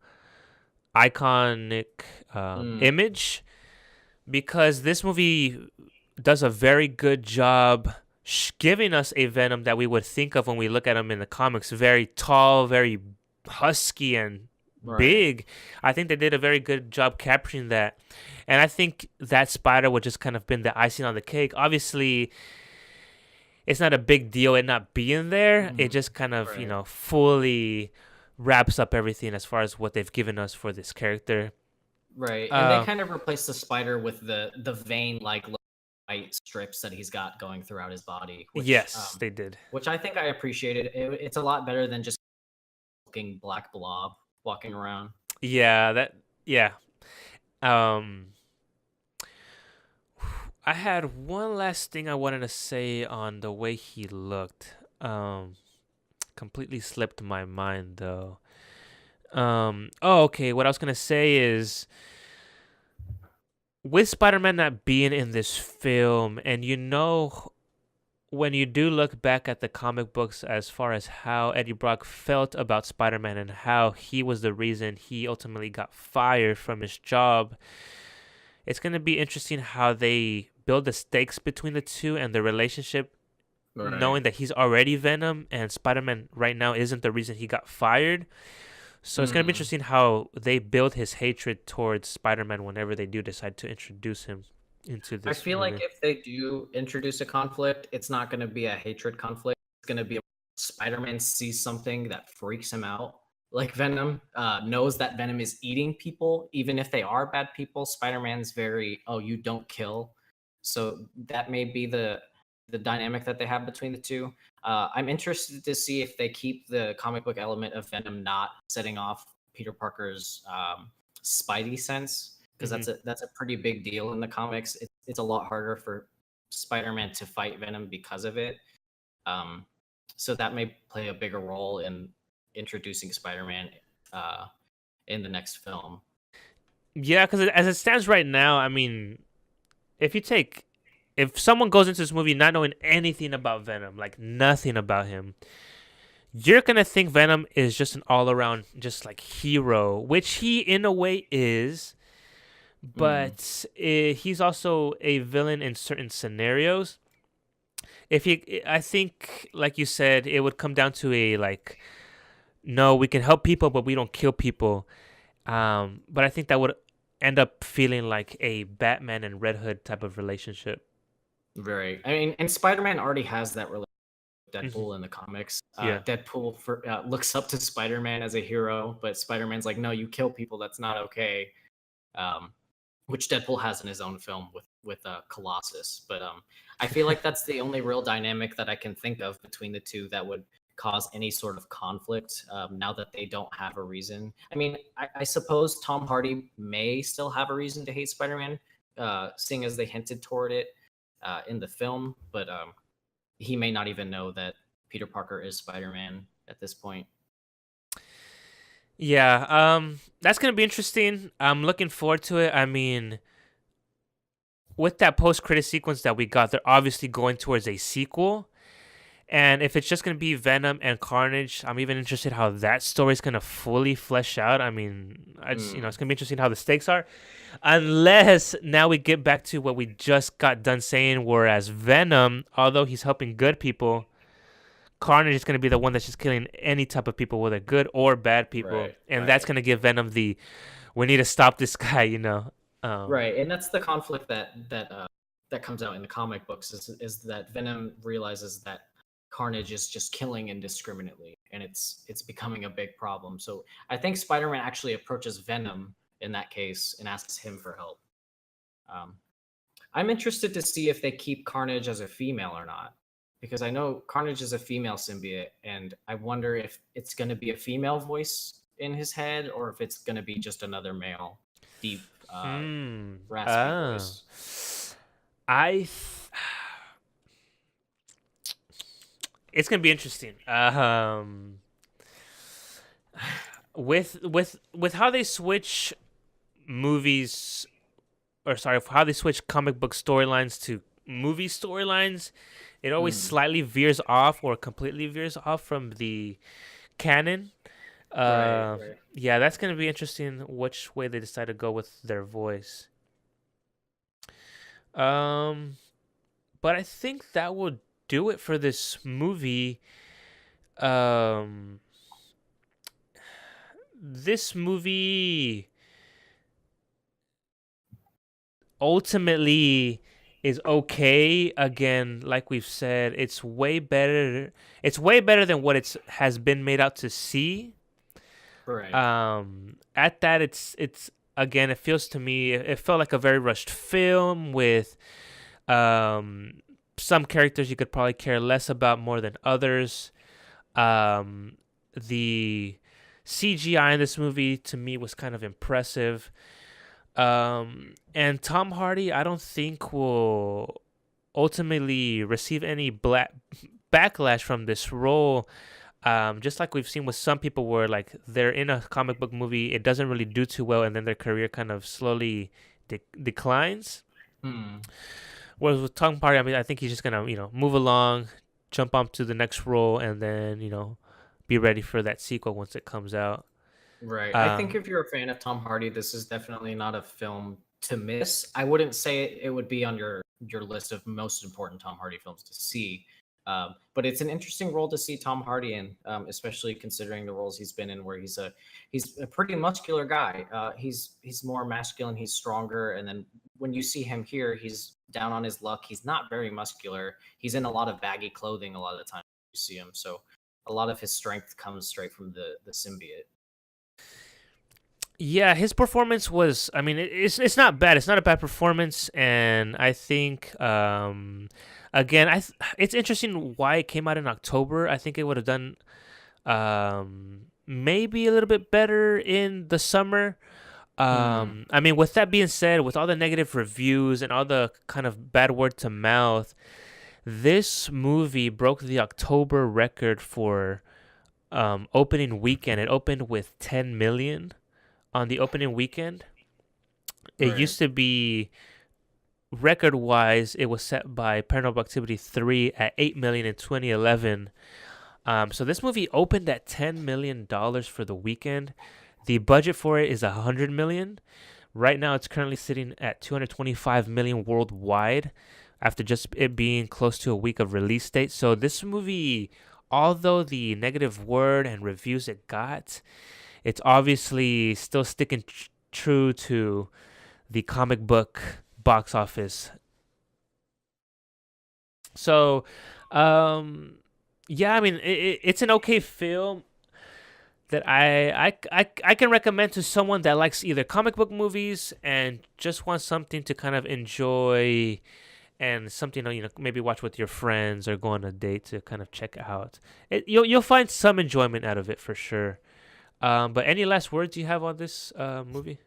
iconic Mm, image, because this movie does a very good job giving us a Venom that we would think of when we look at him in the comics, very tall, very husky and Right. big. I think they did a very good job capturing that. And I think that spider would just kind of been the icing on the cake. Obviously, it's not a big deal it not being there. It Mhm. just kind of, Right. fully wraps up everything as far as what they've given us for this character. Right. And they Uh, kind of replaced the spider with the vein like white strips that he's got going throughout his body, yes, they did. which I think I appreciated. It's a lot better than just looking black blob walking around. Yeah, yeah. Um, I had one last thing I wanted to say on the way he looked. Completely slipped my mind though. Oh, okay. What I was gonna say is with Spider-Man not being in this film, and when you do look back at the comic books as far as how Eddie Brock felt about Spider-Man and how he was the reason he ultimately got fired from his job, it's gonna be interesting how they build the stakes between the two and the relationship, Right. knowing that he's already Venom and Spider-Man right now isn't the reason he got fired. So it's gonna be Mm. interesting how they build his hatred towards Spider-Man whenever they do decide to introduce him into I this feel like movie. if they do introduce a conflict, it's not going to be a hatred conflict. It's going to be Spider-Man sees something that freaks him out. Like Venom knows that Venom is eating people, even if they are bad people. Spider-Man's very, oh, you don't kill. So that may be the dynamic that they have between the two. I'm interested to see if they keep the comic book element of Venom not setting off Peter Parker's Spidey sense, because Hmm. that's a pretty big deal in the comics. It's a lot harder for Spider-Man to fight Venom because of it. Um, so that may play a bigger role in introducing Spider-Man uh, in the next film. Yeah, because as it stands right now, I mean, if you take if someone goes into this movie not knowing anything about Venom, like nothing about him, you're gonna think Venom is just an all-around, just like hero, which he in a way is, Mm, but he's also a villain in certain scenarios. I think, like you said, it would come down to a like, no, we can help people, but we don't kill people. But I think that would end up feeling like a Batman and Red Hood type of relationship. very. I mean, and Spider-Man already has that relationship with Hmm. Deadpool in the comics. Yeah. Looks up to Spider-Man as a hero, but Spider-Man's like, no, you kill people. That's not okay. Um, which Deadpool has in his own film with Colossus. But I feel like that's the only real dynamic that I can think of between the two that would cause any sort of conflict. Now that they don't have a reason. I mean, I suppose Tom Hardy may still have a reason to hate Spider-Man, seeing as they hinted toward it in the film, but he may not even know that Peter Parker is Spider-Man at this point. Yeah, that's gonna be interesting. I'm looking forward to it. I mean, with that post-credit sequence that we got, they're obviously going towards a sequel. And if it's just gonna be Venom and Carnage, I'm even interested how that story's gonna fully flesh out. I mean, Mm, it's gonna be interesting how the stakes are. Unless now we get back to what we just got done saying, whereas Venom, although he's helping good people, Carnage is gonna be the one that's just killing any type of people, whether good or bad people, right, and that's right. gonna give Venom the we need to stop this guy. Right, and that's the conflict that comes out in the comic books is that Venom realizes that Carnage is just killing indiscriminately, and it's becoming a big problem. So I think Spider-Man actually approaches Venom in that case and asks him for help. Um, I'm interested to see if they keep Carnage as a female or not, because I know Carnage is a female symbiote, and I wonder if it's going to be a female voice in his head or if it's going to be just another male, deep, Hmm. raspy Oh. voice. I. Th- it's gonna be interesting. With how they switch movies, or sorry, how they switch comic book storylines to movie storylines, it always Mm, slightly veers off or completely veers off from the canon. right, Uh, right. yeah, that's gonna be interesting. Which way they decide to go with their voice. Um, but I think that will do it for this movie. Um, this movie ultimately is okay. Again, like we've said, it's way better. It's way better than what it's has been made out to see. Right. At that, it's again, it feels to me, it felt like a very rushed film with um some characters you could probably care less about more than others. The CGI in this movie to me was kind of impressive. And Tom Hardy, I don't think will ultimately receive any backlash from this role. Just like we've seen with some people where like they're in a comic book movie, it doesn't really do too well, and then their career kind of slowly declines. Hmm. Whereas with Tom Hardy, I mean, I think he's just gonna move along, jump on to the next role, and then be ready for that sequel once it comes out. Right. I think Um, if you're a fan of Tom Hardy, this is definitely not a film to miss. I wouldn't say it would be on your list of most important Tom Hardy films to see. But it's an interesting role to see Tom Hardy in, especially considering the roles he's been in, where he's a pretty muscular guy. He's more masculine, he's stronger, and then when you see him here, he's down on his luck. He's not very muscular. He's in a lot of baggy clothing a lot of the time you see him. So a lot of his strength comes straight from the symbiote. Yeah, his performance was. I mean, it's not bad. It's not a bad performance, and I think again, it's interesting why it came out in October. I think it would have done maybe a little bit better in the summer. Hmm. I mean, with that being said, with all the negative reviews and all the kind of bad word to mouth, this movie broke the October record for opening weekend. It opened with 10 million on the opening weekend. It Right. used to be record wise, it was set by Paranormal Activity 3 at 8 million in 2011. So this movie opened at $10 million for the weekend. The budget for it is 100 million. Right now, it's currently sitting at 225 million worldwide after just it being close to a week of release date. So this movie, although the negative word and reviews it got, it's obviously still sticking true to the comic book box office. So, um, yeah, I mean, it's an okay film that I can recommend to someone that likes either comic book movies and just wants something to kind of enjoy and something maybe watch with your friends or go on a date to kind of check out. You'll find some enjoyment out of it for sure. But any last words you have on this movie?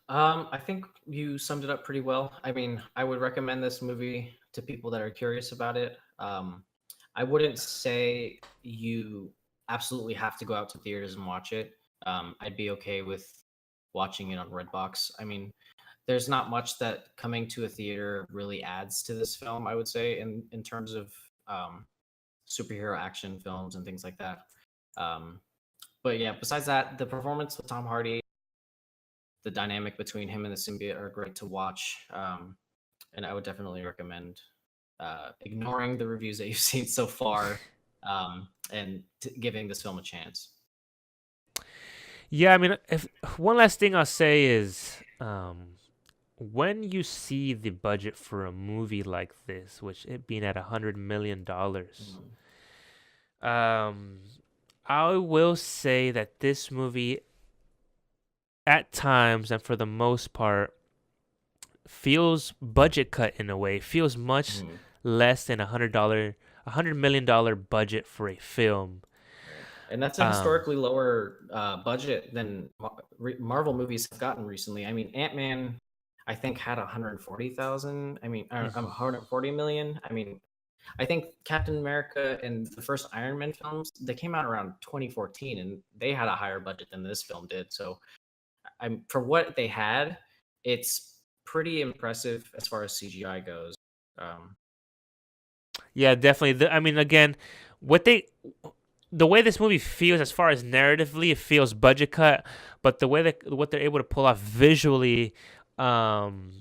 I think you summed it up pretty well. I mean, I would recommend this movie to people that are curious about it. I wouldn't say you absolutely have to go out to theaters and watch it. I'd be okay with watching it on Redbox. I mean, there's not much that coming to a theater really adds to this film, I would say, in terms of um, superhero action films and things like that. Um, but yeah, besides that, the performance with Tom Hardy, the dynamic between him and the symbiote are great to watch. And I would definitely recommend ignoring the reviews that you've seen so far and giving this film a chance. Yeah, I mean, if one last thing I'll say is, when you see the budget for a movie like this, which it being at $100 million, Mm. um, I will say that this movie, at times and for the most part, feels budget cut in a way. Feels much Mm. less than $100 million budget for a film. Right. And that's a Um, historically lower budget than Marvel movies have gotten recently. I mean, Ant Man, I think had 140,000. I mean, 140 million. I mean, I think Captain America and the first Iron Man films they came out around 2014, and they had a higher budget than this film did. So, I'm for what they had, it's pretty impressive as far as CGI goes. Um, yeah, definitely. I mean, again, what they the way this movie feels as far as narratively, it feels budget cut, but the way that what they're able to pull off visually, um,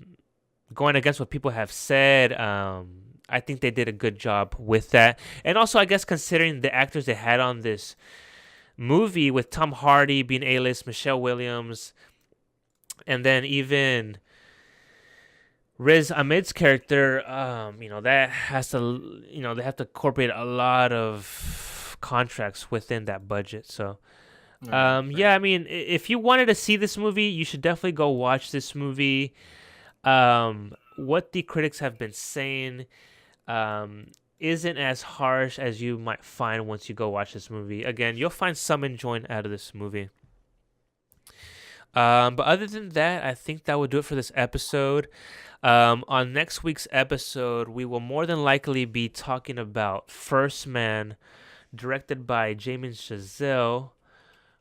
going against what people have said, I think they did a good job with that. And also, I guess considering the actors they had on this movie with Tom Hardy being A-list, Michelle Williams, and then even Riz Ahmed's character, that has to, they have to incorporate a lot of contracts within that budget. So, Right. yeah, I mean, if you wanted to see this movie, you should definitely go watch this movie. What the critics have been saying um, isn't as harsh as you might find once you go watch this movie. Again, you'll find some enjoyment out of this movie. But other than that, I think that will do it for this episode. On next week's episode, we will more than likely be talking about First Man, directed by Jamin Chazelle,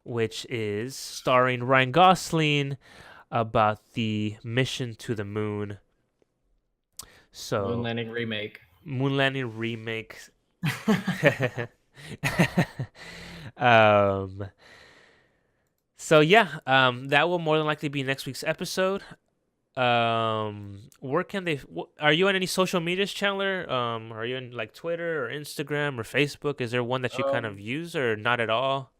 which is starring Ryan Gosling, about the mission to the moon. Moon So, landing remake. moon landing remake. um, so yeah, that will more than likely be next week's episode. Where can they? Are you on any social medias, Chandler? Are you in like Twitter or Instagram or Facebook? Is there one that you kind of um, use or not at all?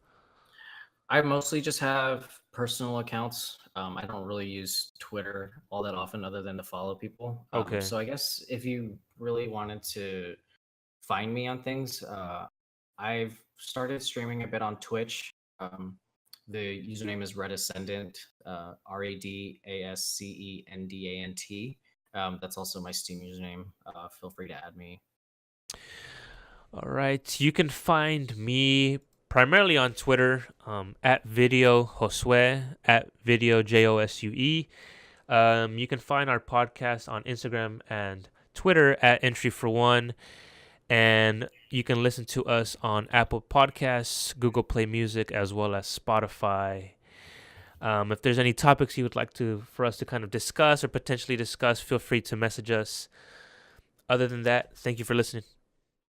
I mostly just have personal accounts. I don't really use Twitter all that often, other than to follow people. Okay. So I guess if you really wanted to find me on things, I've started streaming a bit on Twitch. The username is Redascendant, Radascendant. That's also my Steam username. Feel free to add me. All right. You can find me primarily on Twitter, at Video Josue, at Video Josue. You can find our podcast on Instagram and Twitter at Entry for One. And you can listen to us on Apple Podcasts, Google Play Music, as well as Spotify. If there's any topics you would like for us to kind of discuss or potentially discuss, feel free to message us. Other than that, thank you for listening.